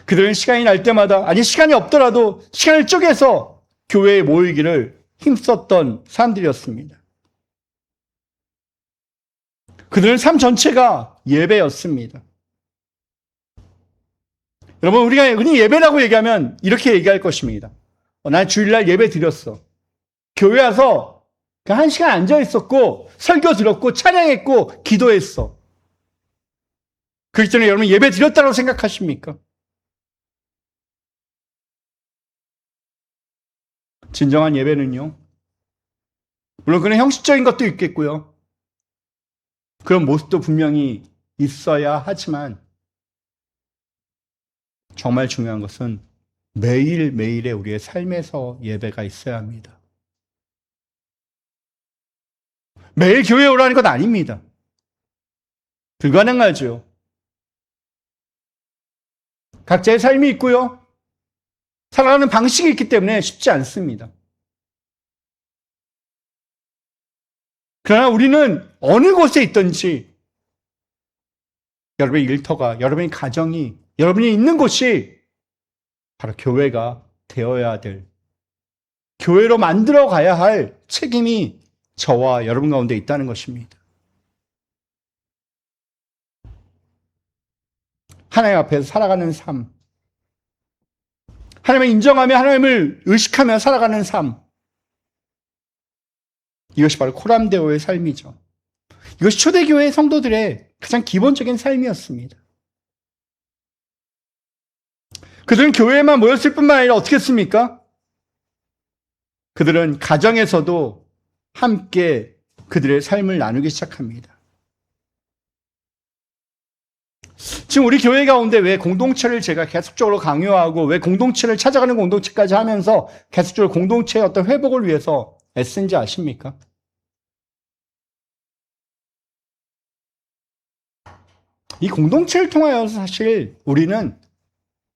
그들은 시간이 날 때마다, 아니 시간이 없더라도 시간을 쪼개서 교회에 모이기를 힘썼던 사람들이었습니다. 그들은 삶 전체가 예배였습니다. 여러분, 우리가 흔히 예배라고 얘기하면 이렇게 얘기할 것입니다. 난 주일날 예배 드렸어. 교회 와서 그냥 1시간 앉아 있었고 설교 들었고 찬양했고 기도했어. 그렇기 때문에 여러분 예배 드렸다고 생각하십니까? 진정한 예배는요, 물론 그런 형식적인 것도 있겠고요, 그런 모습도 분명히 있어야 하지만 정말 중요한 것은 매일매일의 우리의 삶에서 예배가 있어야 합니다. 매일 교회에 오라는 것 아닙니다. 불가능하죠. 각자의 삶이 있고요, 살아가는 방식이 있기 때문에 쉽지 않습니다. 그러나 우리는 어느 곳에 있든지 여러분의 일터가, 여러분의 가정이, 여러분이 있는 곳이 바로 교회가 되어야 될, 교회로 만들어 가야 할 책임이 저와 여러분 가운데 있다는 것입니다. 하나님 앞에서 살아가는 삶, 하나님을 인정하며 하나님을 의식하며 살아가는 삶, 이것이 바로 코람데오의 삶이죠. 이것이 초대교회 성도들의 가장 기본적인 삶이었습니다. 그들은 교회에만 모였을 뿐만 아니라 어떻게 했습니까? 그들은 가정에서도 함께 그들의 삶을 나누기 시작합니다. 지금 우리 교회 가운데 왜 공동체를 제가 계속적으로 강요하고 왜 공동체를 찾아가는 공동체까지 하면서 계속적으로 공동체의 어떤 회복을 위해서 애쓴지 아십니까? 이 공동체를 통하여서 사실 우리는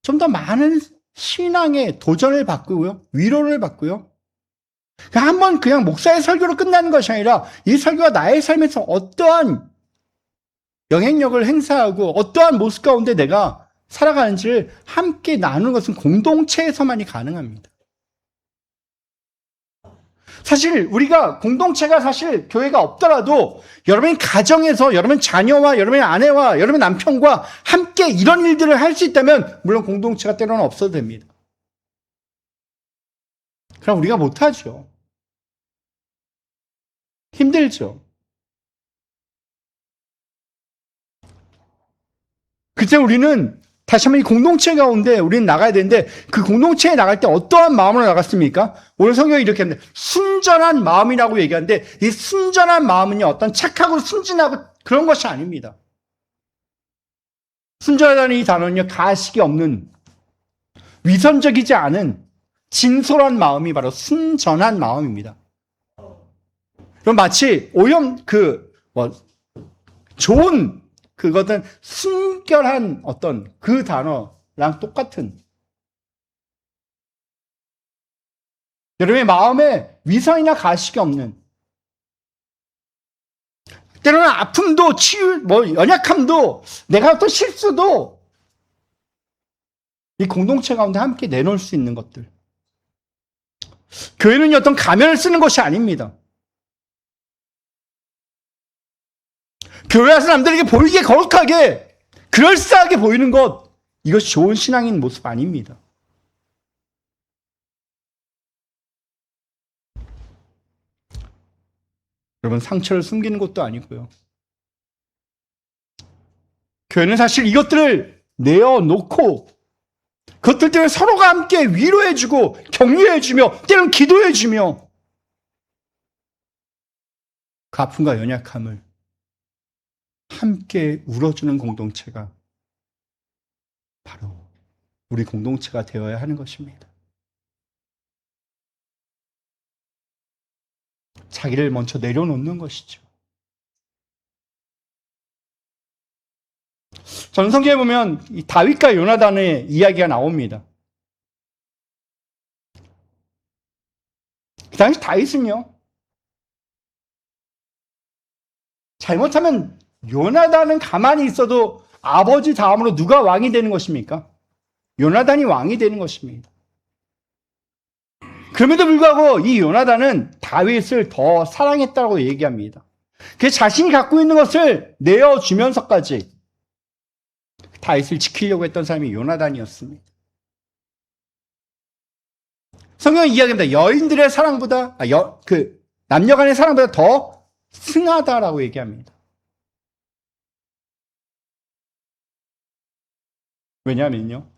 좀 더 많은 신앙의 도전을 받고요, 위로를 받고요, 한번 그냥 목사의 설교로 끝나는 것이 아니라 이 설교가 나의 삶에서 어떠한 영향력을 행사하고 어떠한 모습 가운데 내가 살아가는지를 함께 나누는 것은 공동체에서만이 가능합니다. 사실 우리가 공동체가 사실 교회가 없더라도 여러분의 가정에서 여러분 자녀와 여러분의 아내와 여러분의 남편과 함께 이런 일들을 할 수 있다면 물론 공동체가 때로는 없어도 됩니다. 그럼 우리가 못하죠. 힘들죠. 그때 우리는 다시 한번 이 공동체 가운데 우리는 나가야 되는데 그 공동체에 나갈 때 어떠한 마음으로 나갔습니까? 오늘 성경이 이렇게 합니다. 순전한 마음이라고 얘기하는데 이 순전한 마음은요, 어떤 착하고 순진하고 그런 것이 아닙니다. 순전하다는 이 단어는요, 가식이 없는, 위선적이지 않은 진솔한 마음이 바로 순전한 마음입니다. 그럼 마치 좋은 그것은 순결한 어떤 그 단어랑 똑같은, 여러분의 마음에 위선이나 가식이 없는, 때로는 아픔도 연약함도 내가 어떤 실수도 이 공동체 가운데 함께 내놓을 수 있는 것들. 교회는 어떤 가면을 쓰는 것이 아닙니다. 교회 와서 남들에게 보이게 거룩하게 그럴싸하게 보이는 것, 이것이 좋은 신앙인 모습 아닙니다. 여러분, 상처를 숨기는 것도 아니고요. 교회는 사실 이것들을 내어놓고 그것들 때문에 서로가 함께 위로해주고 격려해주며 때로는 기도해주며 그 아픔과 연약함을 함께 울어주는 공동체가 바로 우리 공동체가 되어야 하는 것입니다. 자기를 먼저 내려놓는 것이죠. 저는 성경에 보면 이 다윗과 요나단의 이야기가 나옵니다. 그 당시 다윗은요, 잘못하면 요나단은 가만히 있어도 아버지 다음으로 누가 왕이 되는 것입니까? 요나단이 왕이 되는 것입니다. 그럼에도 불구하고 이 요나단은 다윗을 더 사랑했다고 얘기합니다. 그 자신이 갖고 있는 것을 내어주면서까지 다윗을 지키려고 했던 사람이 요나단이었습니다. 성경은 이야기합니다. 여인들의 사랑보다, 남녀 간의 사랑보다 더 승하다라고 얘기합니다. 왜냐하면요,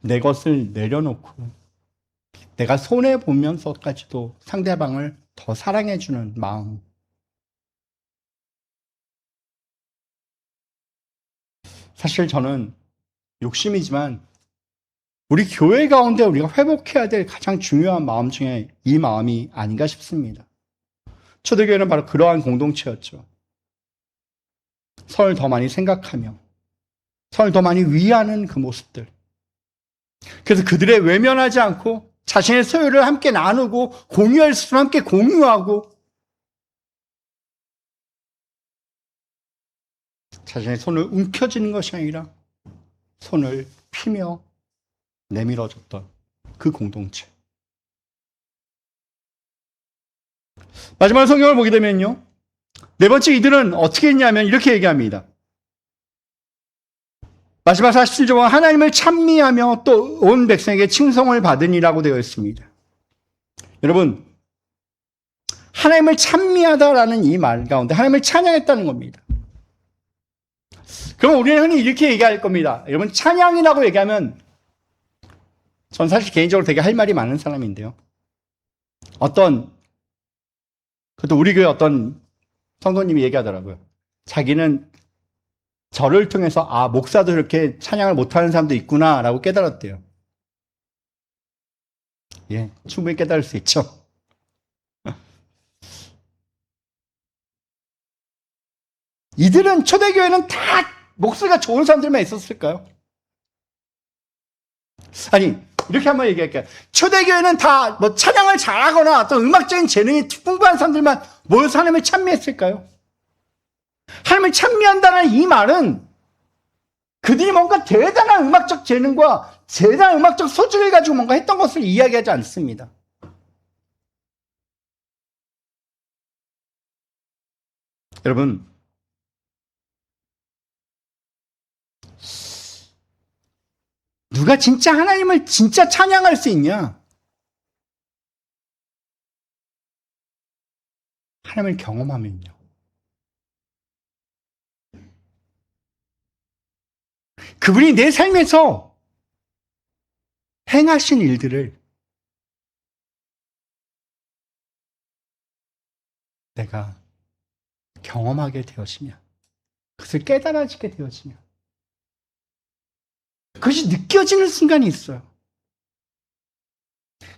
내 것을 내려놓고 내가 손해보면서까지도 상대방을 더 사랑해주는 마음. 사실 저는 욕심이지만 우리 교회 가운데 우리가 회복해야 될 가장 중요한 마음 중에 이 마음이 아닌가 싶습니다. 초대교회는 바로 그러한 공동체였죠. 서로를 더 많이 생각하며 서로를 더 많이 위하는 그 모습들. 그래서 그들의 외면하지 않고 자신의 소유를 함께 나누고 공유할 수 있으면 함께 공유하고 자신의 손을 움켜쥐는 것이 아니라 손을 피며 내밀어줬던 그 공동체. 마지막 성경을 보게 되면요, 네 번째 이들은 어떻게 했냐면 이렇게 얘기합니다. 마지막 47절 보면 하나님을 찬미하며 또 온 백성에게 칭송을 받으니라고 되어 있습니다. 여러분, 하나님을 찬미하다라는 이 말 가운데 하나님을 찬양했다는 겁니다. 그럼 우리는 흔히 이렇게 얘기할 겁니다. 여러분, 찬양이라고 얘기하면 전 사실 개인적으로 되게 할 말이 많은 사람인데요. 그것도 우리 교회 어떤 성도님이 얘기하더라고요. 자기는 저를 통해서 목사도 이렇게 찬양을 못하는 사람도 있구나라고 깨달았대요. 예, 충분히 깨달을 수 있죠. 이들은 초대교회는 다 목소리가 좋은 사람들만 있었을까요? 아니, 이렇게 한번 얘기할게요. 초대교회는 다 찬양을 잘하거나 어떤 음악적인 재능이 풍부한 사람들만 모여서 하나님을 찬미했을까요? 하나님을 찬미한다는 이 말은 그들이 뭔가 대단한 음악적 재능과 대단한 음악적 소질을 가지고 뭔가 했던 것을 이야기하지 않습니다. 여러분, 누가 진짜 하나님을 진짜 찬양할 수 있냐? 하나님을 경험하면요. 그분이 내 삶에서 행하신 일들을 내가 경험하게 되어지면, 그것을 깨달아지게 되어지면, 그것이 느껴지는 순간이 있어요.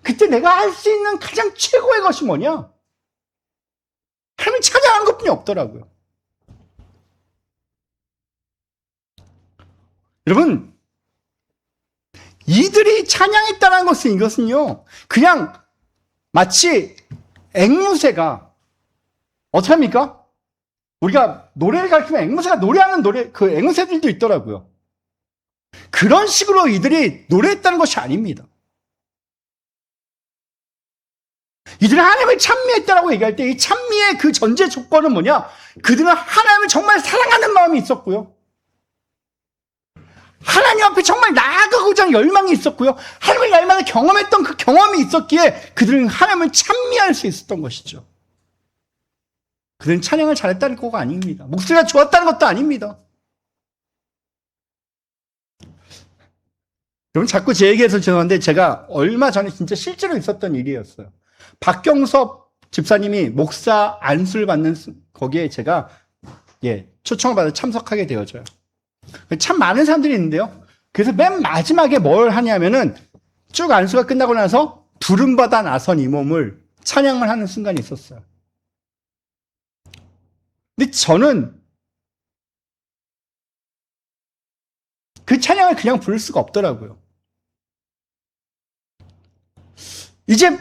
그때 내가 할 수 있는 가장 최고의 것이 뭐냐? 하나님을 찬양하는 것뿐이 없더라고요. 여러분, 이들이 찬양했다는 것은 이것은요, 그냥 마치 앵무새가, 어떻게 합니까? 우리가 노래를 가르치면 앵무새가 노래하는 그 앵무새들도 있더라고요. 그런 식으로 이들이 노래했다는 것이 아닙니다. 이들은 하나님을 찬미했다라고 얘기할 때 이 찬미의 그 전제 조건은 뭐냐? 그들은 하나님을 정말 사랑하는 마음이 있었고요. 하나님 앞에 정말 나아가고자 하는 열망이 있었고요. 하나님을 날마다 경험했던 그 경험이 있었기에 그들은 하나님을 찬미할 수 있었던 것이죠. 그들은 찬양을 잘했다는 거가 아닙니다. 목소리가 좋았다는 것도 아닙니다. 여러분 자꾸 제 얘기해서 죄송한데 제가 얼마 전에 진짜 실제로 있었던 일이었어요. 박경섭 집사님이 목사 안수를 받는 거기에 제가 초청을 받아 참석하게 되어져요. 참 많은 사람들이 있는데요. 그래서 맨 마지막에 뭘 하냐면은 쭉 안수가 끝나고 나서 부름받아 나선 이 몸을 찬양을 하는 순간이 있었어요. 근데 저는 그 찬양을 그냥 부를 수가 없더라고요. 이제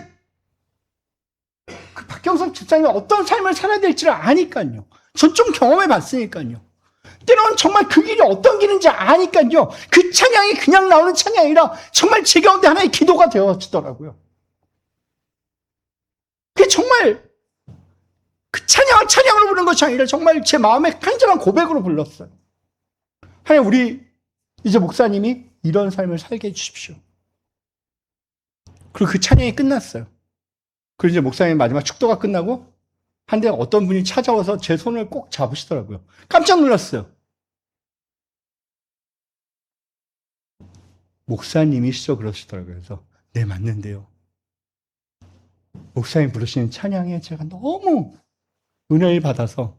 그 박경석 집사님이 어떤 삶을 살아야 될지를 아니까요. 전 좀 경험해 봤으니까요. 때로는 정말 그 길이 어떤 길인지 아니까요. 그 찬양이 그냥 나오는 찬양이 아니라 정말 제 가운데 하나의 기도가 되어지더라고요. 그게 정말 그 찬양을 찬양으로 부르는 것이 아니라 정말 제 마음의 간절한 고백으로 불렀어요. 하나님, 우리 이제 목사님이 이런 삶을 살게 해주십시오. 그리고 그 찬양이 끝났어요. 그리고 이제 목사님 마지막 축도가 끝나고 한데 어떤 분이 찾아와서 제 손을 꼭 잡으시더라고요. 깜짝 놀랐어요. 목사님이시죠? 그러시더라고요. 그래서 네, 맞는데요. 목사님 부르시는 찬양에 제가 너무 은혜를 받아서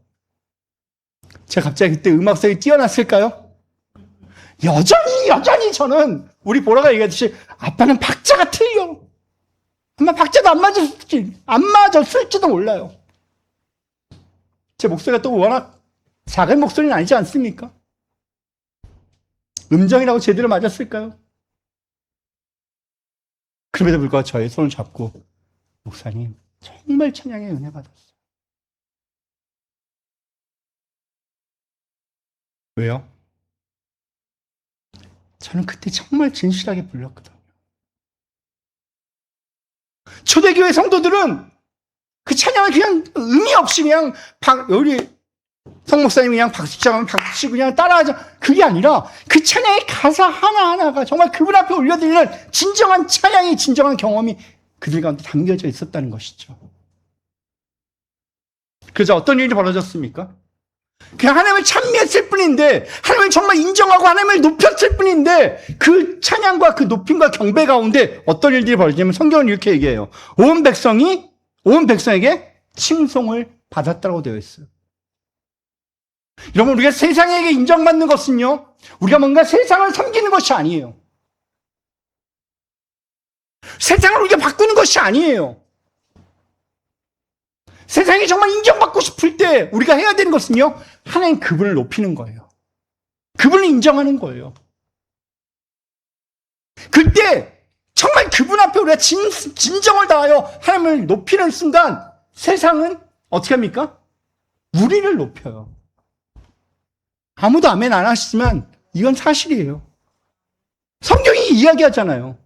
제가 갑자기 그때 음악성이 뛰어났을까요? 여전히 저는 우리 보라가 얘기했듯이 아빠는 박자가 틀려. 아마 박자도 안 맞았을지도 몰라요. 제 목소리가 또 워낙 작은 목소리는 아니지 않습니까? 음정이라고 제대로 맞았을까요? 그럼에도 불구하고 저의 손을 잡고 목사님 정말 찬양의 은혜 받았어요. 왜요? 저는 그때 정말 진실하게 불렀거든요. 초대교회 성도들은 그 찬양을 그냥 의미 없이 그냥 우리 성목사님이 그냥 박수치면 박수치고 그냥 따라하자, 그게 아니라 그 찬양의 가사 하나하나가 정말 그분 앞에 올려드리는 진정한 찬양이, 진정한 경험이 그들 가운데 담겨져 있었다는 것이죠. 그래서 어떤 일이 벌어졌습니까? 그냥 하나님을 찬미했을 뿐인데, 하나님을 정말 인정하고 하나님을 높였을 뿐인데, 그 찬양과 그 높임과 경배 가운데 어떤 일들이 벌어지냐면 성경은 이렇게 얘기해요. 온 백성에게 칭송을 받았다고 되어 있어요. 여러분, 우리가 세상에게 인정받는 것은요, 우리가 뭔가 세상을 섬기는 것이 아니에요. 세상을 우리가 바꾸는 것이 아니에요. 세상이 정말 인정받고 싶을 때 우리가 해야 되는 것은요, 하나님 그분을 높이는 거예요. 그분을 인정하는 거예요. 그때 정말 그분 앞에 우리가 진정을 다하여 하나님을 높이는 순간 세상은 어떻게 합니까? 우리를 높여요. 아무도 아멘 안 하시지만 이건 사실이에요. 성경이 이야기하잖아요.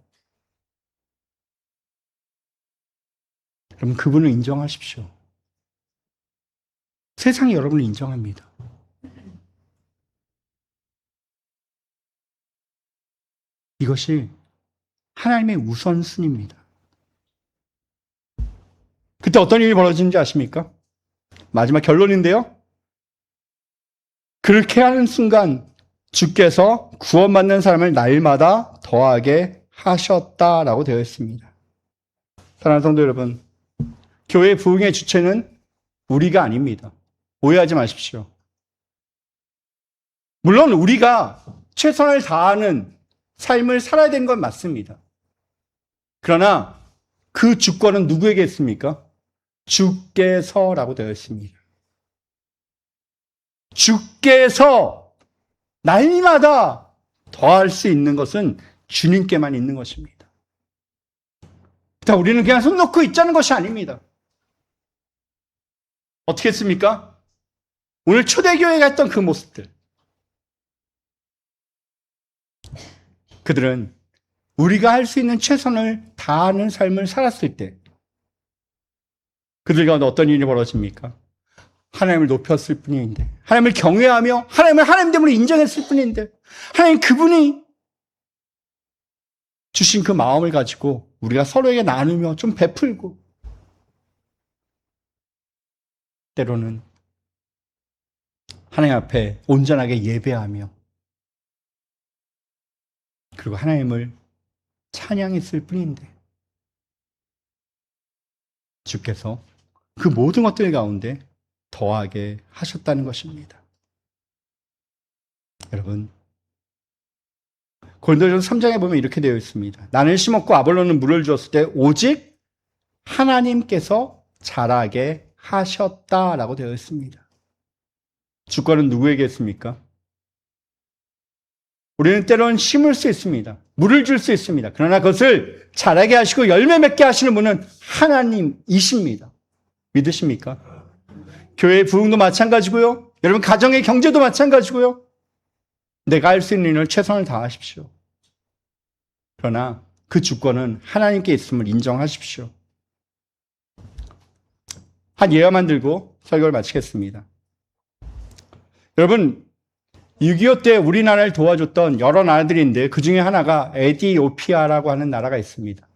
여러분, 그분을 인정하십시오. 세상이 여러분을 인정합니다. 이것이 하나님의 우선순위입니다. 그때 어떤 일이 벌어지는지 아십니까? 마지막 결론인데요. 그렇게 하는 순간 주께서 구원받는 사람을 날마다 더하게 하셨다라고 되어 있습니다. 사랑하는 성도 여러분, 교회 부흥의 주체는 우리가 아닙니다. 오해하지 마십시오. 물론 우리가 최선을 다하는 삶을 살아야 되는 건 맞습니다. 그러나 그 주권은 누구에게 있습니까? 주께서라고 되어 있습니다. 주께서 날마다 더할 수 있는 것은 주님께만 있는 것입니다. 우리는 그냥 손 놓고 있자는 것이 아닙니다. 어떻게 했습니까? 오늘 초대교회가 했던 그 모습들. 그들은 우리가 할 수 있는 최선을 다하는 삶을 살았을 때 그들 가운데 어떤 일이 벌어집니까? 하나님을 높였을 뿐인데, 하나님을 경외하며 하나님을 하나님됨으로 인정했을 뿐인데, 하나님 그분이 주신 그 마음을 가지고 우리가 서로에게 나누며 좀 베풀고, 때로는 하나님 앞에 온전하게 예배하며 그리고 하나님을 찬양했을 뿐인데 주께서 그 모든 것들 가운데 더하게 하셨다는 것입니다. 여러분, 고린도전서 3장에 보면 이렇게 되어 있습니다. 나는 심었고 아볼로는 물을 주었을 때 오직 하나님께서 자라게 하셨다라고 되어 있습니다. 주권은 누구에게 있습니까? 우리는 때로는 심을 수 있습니다. 물을 줄 수 있습니다. 그러나 그것을 자라게 하시고 열매 맺게 하시는 분은 하나님이십니다. 믿으십니까? 교회의 부흥도 마찬가지고요. 여러분 가정의 경제도 마찬가지고요. 내가 할 수 있는 일을 최선을 다하십시오. 그러나 그 주권은 하나님께 있음을 인정하십시오. 한 예화만 들고 설교를 마치겠습니다. 여러분 6.25 때 우리나라를 도와줬던 여러 나라들인데 그 중에 하나가 에티오피아라고 하는 나라가 있습니다.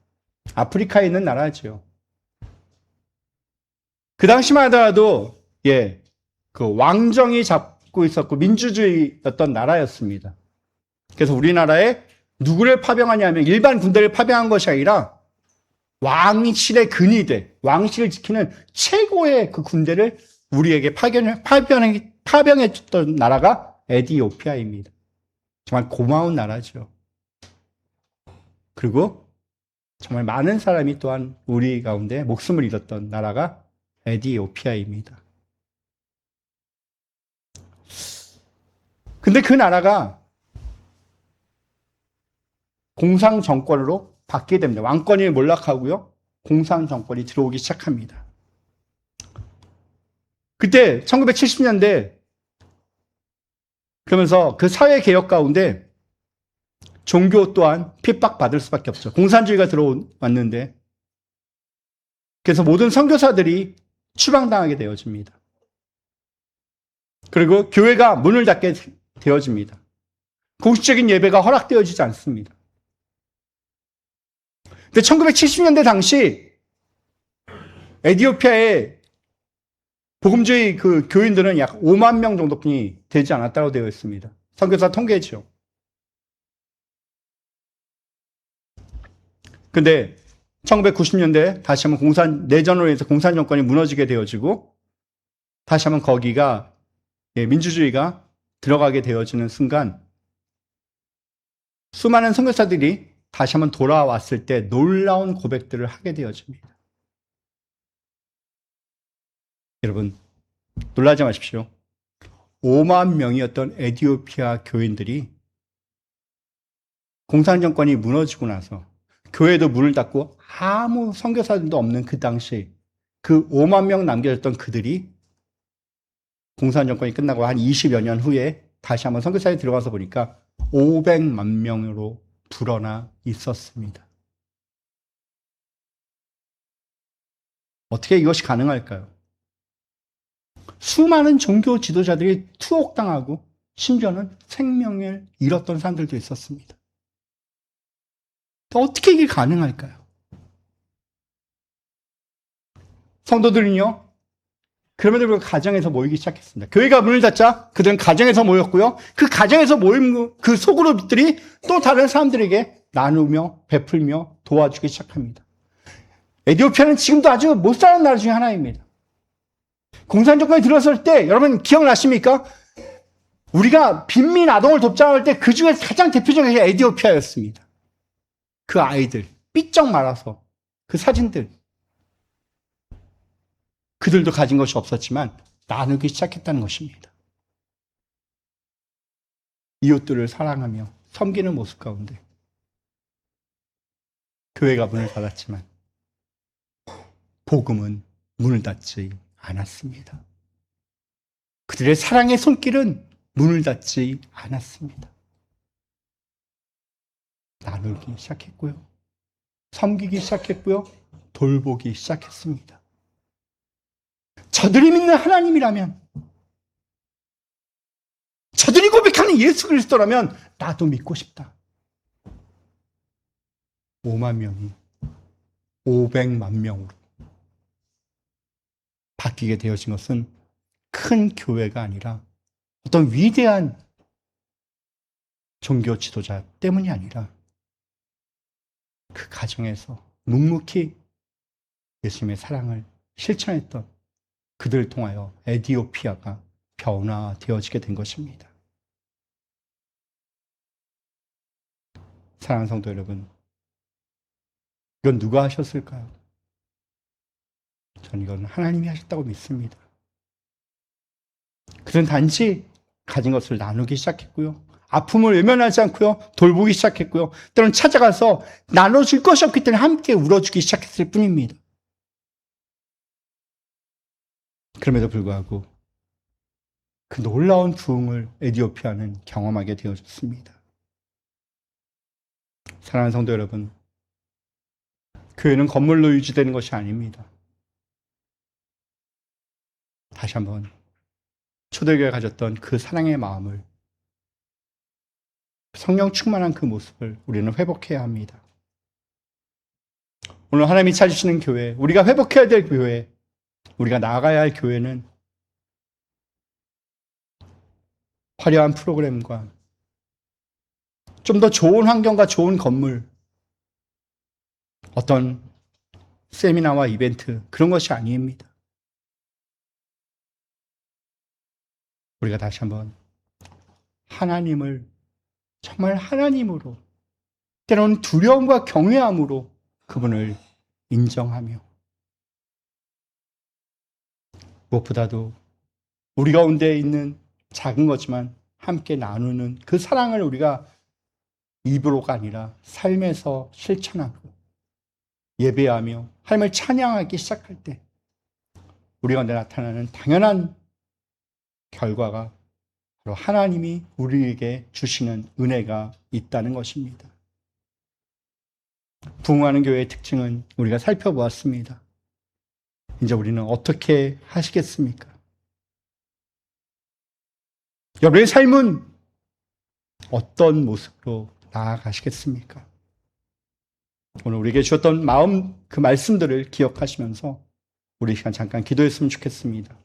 아프리카에 있는 나라죠. 그 당시만 하더라도 그 왕정이 잡고 있었고 민주주의였던 나라였습니다. 그래서 우리나라에 누구를 파병하냐면 일반 군대를 파병한 것이 아니라 왕실의 근위대, 왕실을 지키는 최고의 그 군대를 우리에게 파병해줬던 나라가 에티오피아입니다. 정말 고마운 나라죠. 그리고 정말 많은 사람이 또한 우리 가운데 목숨을 잃었던 나라가 에티오피아입니다. 근데 그 나라가 공산 정권으로 바뀌게 됩니다. 왕권이 몰락하고요. 공산 정권이 들어오기 시작합니다. 그때 1970년대 그러면서 그 사회 개혁 가운데 종교 또한 핍박받을 수밖에 없죠. 공산주의가 들어왔는데 그래서 모든 선교사들이 추방당하게 되어집니다. 그리고 교회가 문을 닫게 되어집니다. 공식적인 예배가 허락되어지지 않습니다. 근데 1970년대 당시 에티오피아의 복음주의 그 교인들은 약 5만 명 정도뿐이 되지 않았다고 되어 있습니다. 선교사 통계죠. 근데 1990년대 다시 한번 내전으로 인해서 공산 정권이 무너지게 되어지고 다시 한번 거기가 민주주의가 들어가게 되어지는 순간 수많은 선교사들이 다시 한번 돌아왔을 때 놀라운 고백들을 하게 되어집니다. 여러분, 놀라지 마십시오. 5만 명이었던 에티오피아 교인들이 공산정권이 무너지고 나서 교회도 문을 닫고 아무 선교사들도 없는 그 당시 그 5만 명 남겨졌던 그들이 공산정권이 끝나고 한 20여 년 후에 다시 한번 선교사에 들어가서 보니까 500만 명으로 불어나 있었습니다. 어떻게 이것이 가능할까요? 수많은 종교 지도자들이 투옥당하고 심지어는 생명을 잃었던 사람들도 있었습니다. 어떻게 이게 가능할까요? 성도들은요, 그럼에도 불구하고 가정에서 모이기 시작했습니다. 교회가 문을 닫자 그들은 가정에서 모였고요. 그 가정에서 모인 그 소그룹들이 또 다른 사람들에게 나누며 베풀며 도와주기 시작합니다. 에티오피아는 지금도 아주 못 사는 나라 중에 하나입니다. 공산정권이 들어설 때 여러분 기억나십니까? 우리가 빈민 아동을 돕자고 할 때 그 중에 가장 대표적인 게 에티오피아였습니다. 그 아이들 삐쩍 말아서 그 사진들 그들도 가진 것이 없었지만 나누기 시작했다는 것입니다. 이웃들을 사랑하며 섬기는 모습 가운데 교회가 문을 닫았지만 복음은 문을 닫지 않았습니다. 그들의 사랑의 손길은 문을 닫지 않았습니다. 나누기 시작했고요. 섬기기 시작했고요. 돌보기 시작했습니다. 저들이 믿는 하나님이라면, 저들이 고백하는 예수 그리스도라면 나도 믿고 싶다. 5만 명이 500만 명으로 바뀌게 되어진 것은 큰 교회가 아니라 어떤 위대한 종교 지도자 때문이 아니라 그 가정에서 묵묵히 예수님의 사랑을 실천했던 그들을 통하여 에디오피아가 변화되어지게 된 것입니다. 사랑하는 성도 여러분, 이건 누가 하셨을까요? 저는 이건 하나님이 하셨다고 믿습니다. 그들은 단지 가진 것을 나누기 시작했고요. 아픔을 외면하지 않고요. 돌보기 시작했고요. 때로는 찾아가서 나눠줄 것이 없기 때문에 함께 울어주기 시작했을 뿐입니다. 그럼에도 불구하고 그 놀라운 부흥을 에디오피아는 경험하게 되어졌습니다. 사랑하는 성도 여러분, 교회는 건물로 유지되는 것이 아닙니다. 다시 한번 초대교회가 가졌던 그 사랑의 마음을, 성령 충만한 그 모습을 우리는 회복해야 합니다. 오늘 하나님이 찾으시는 교회, 우리가 회복해야 될 교회, 우리가 나아가야 할 교회는 화려한 프로그램과 좀 더 좋은 환경과 좋은 건물, 어떤 세미나와 이벤트, 그런 것이 아닙니다. 우리가 다시 한번 하나님을 정말 하나님으로, 때로는 두려움과 경외함으로 그분을 인정하며, 무엇보다도 우리 가운데 있는 작은 거지만 함께 나누는 그 사랑을 우리가 입으로가 아니라 삶에서 실천하고 예배하며 하나님을 찬양하기 시작할 때 우리 가운데 나타나는 당연한 결과가 바로 하나님이 우리에게 주시는 은혜가 있다는 것입니다. 부흥하는 교회의 특징은 우리가 살펴보았습니다. 이제 우리는 어떻게 하시겠습니까? 여러분의 삶은 어떤 모습으로 나아가시겠습니까? 오늘 우리에게 주셨던 마음, 그 말씀들을 기억하시면서 우리 시간 잠깐 기도했으면 좋겠습니다.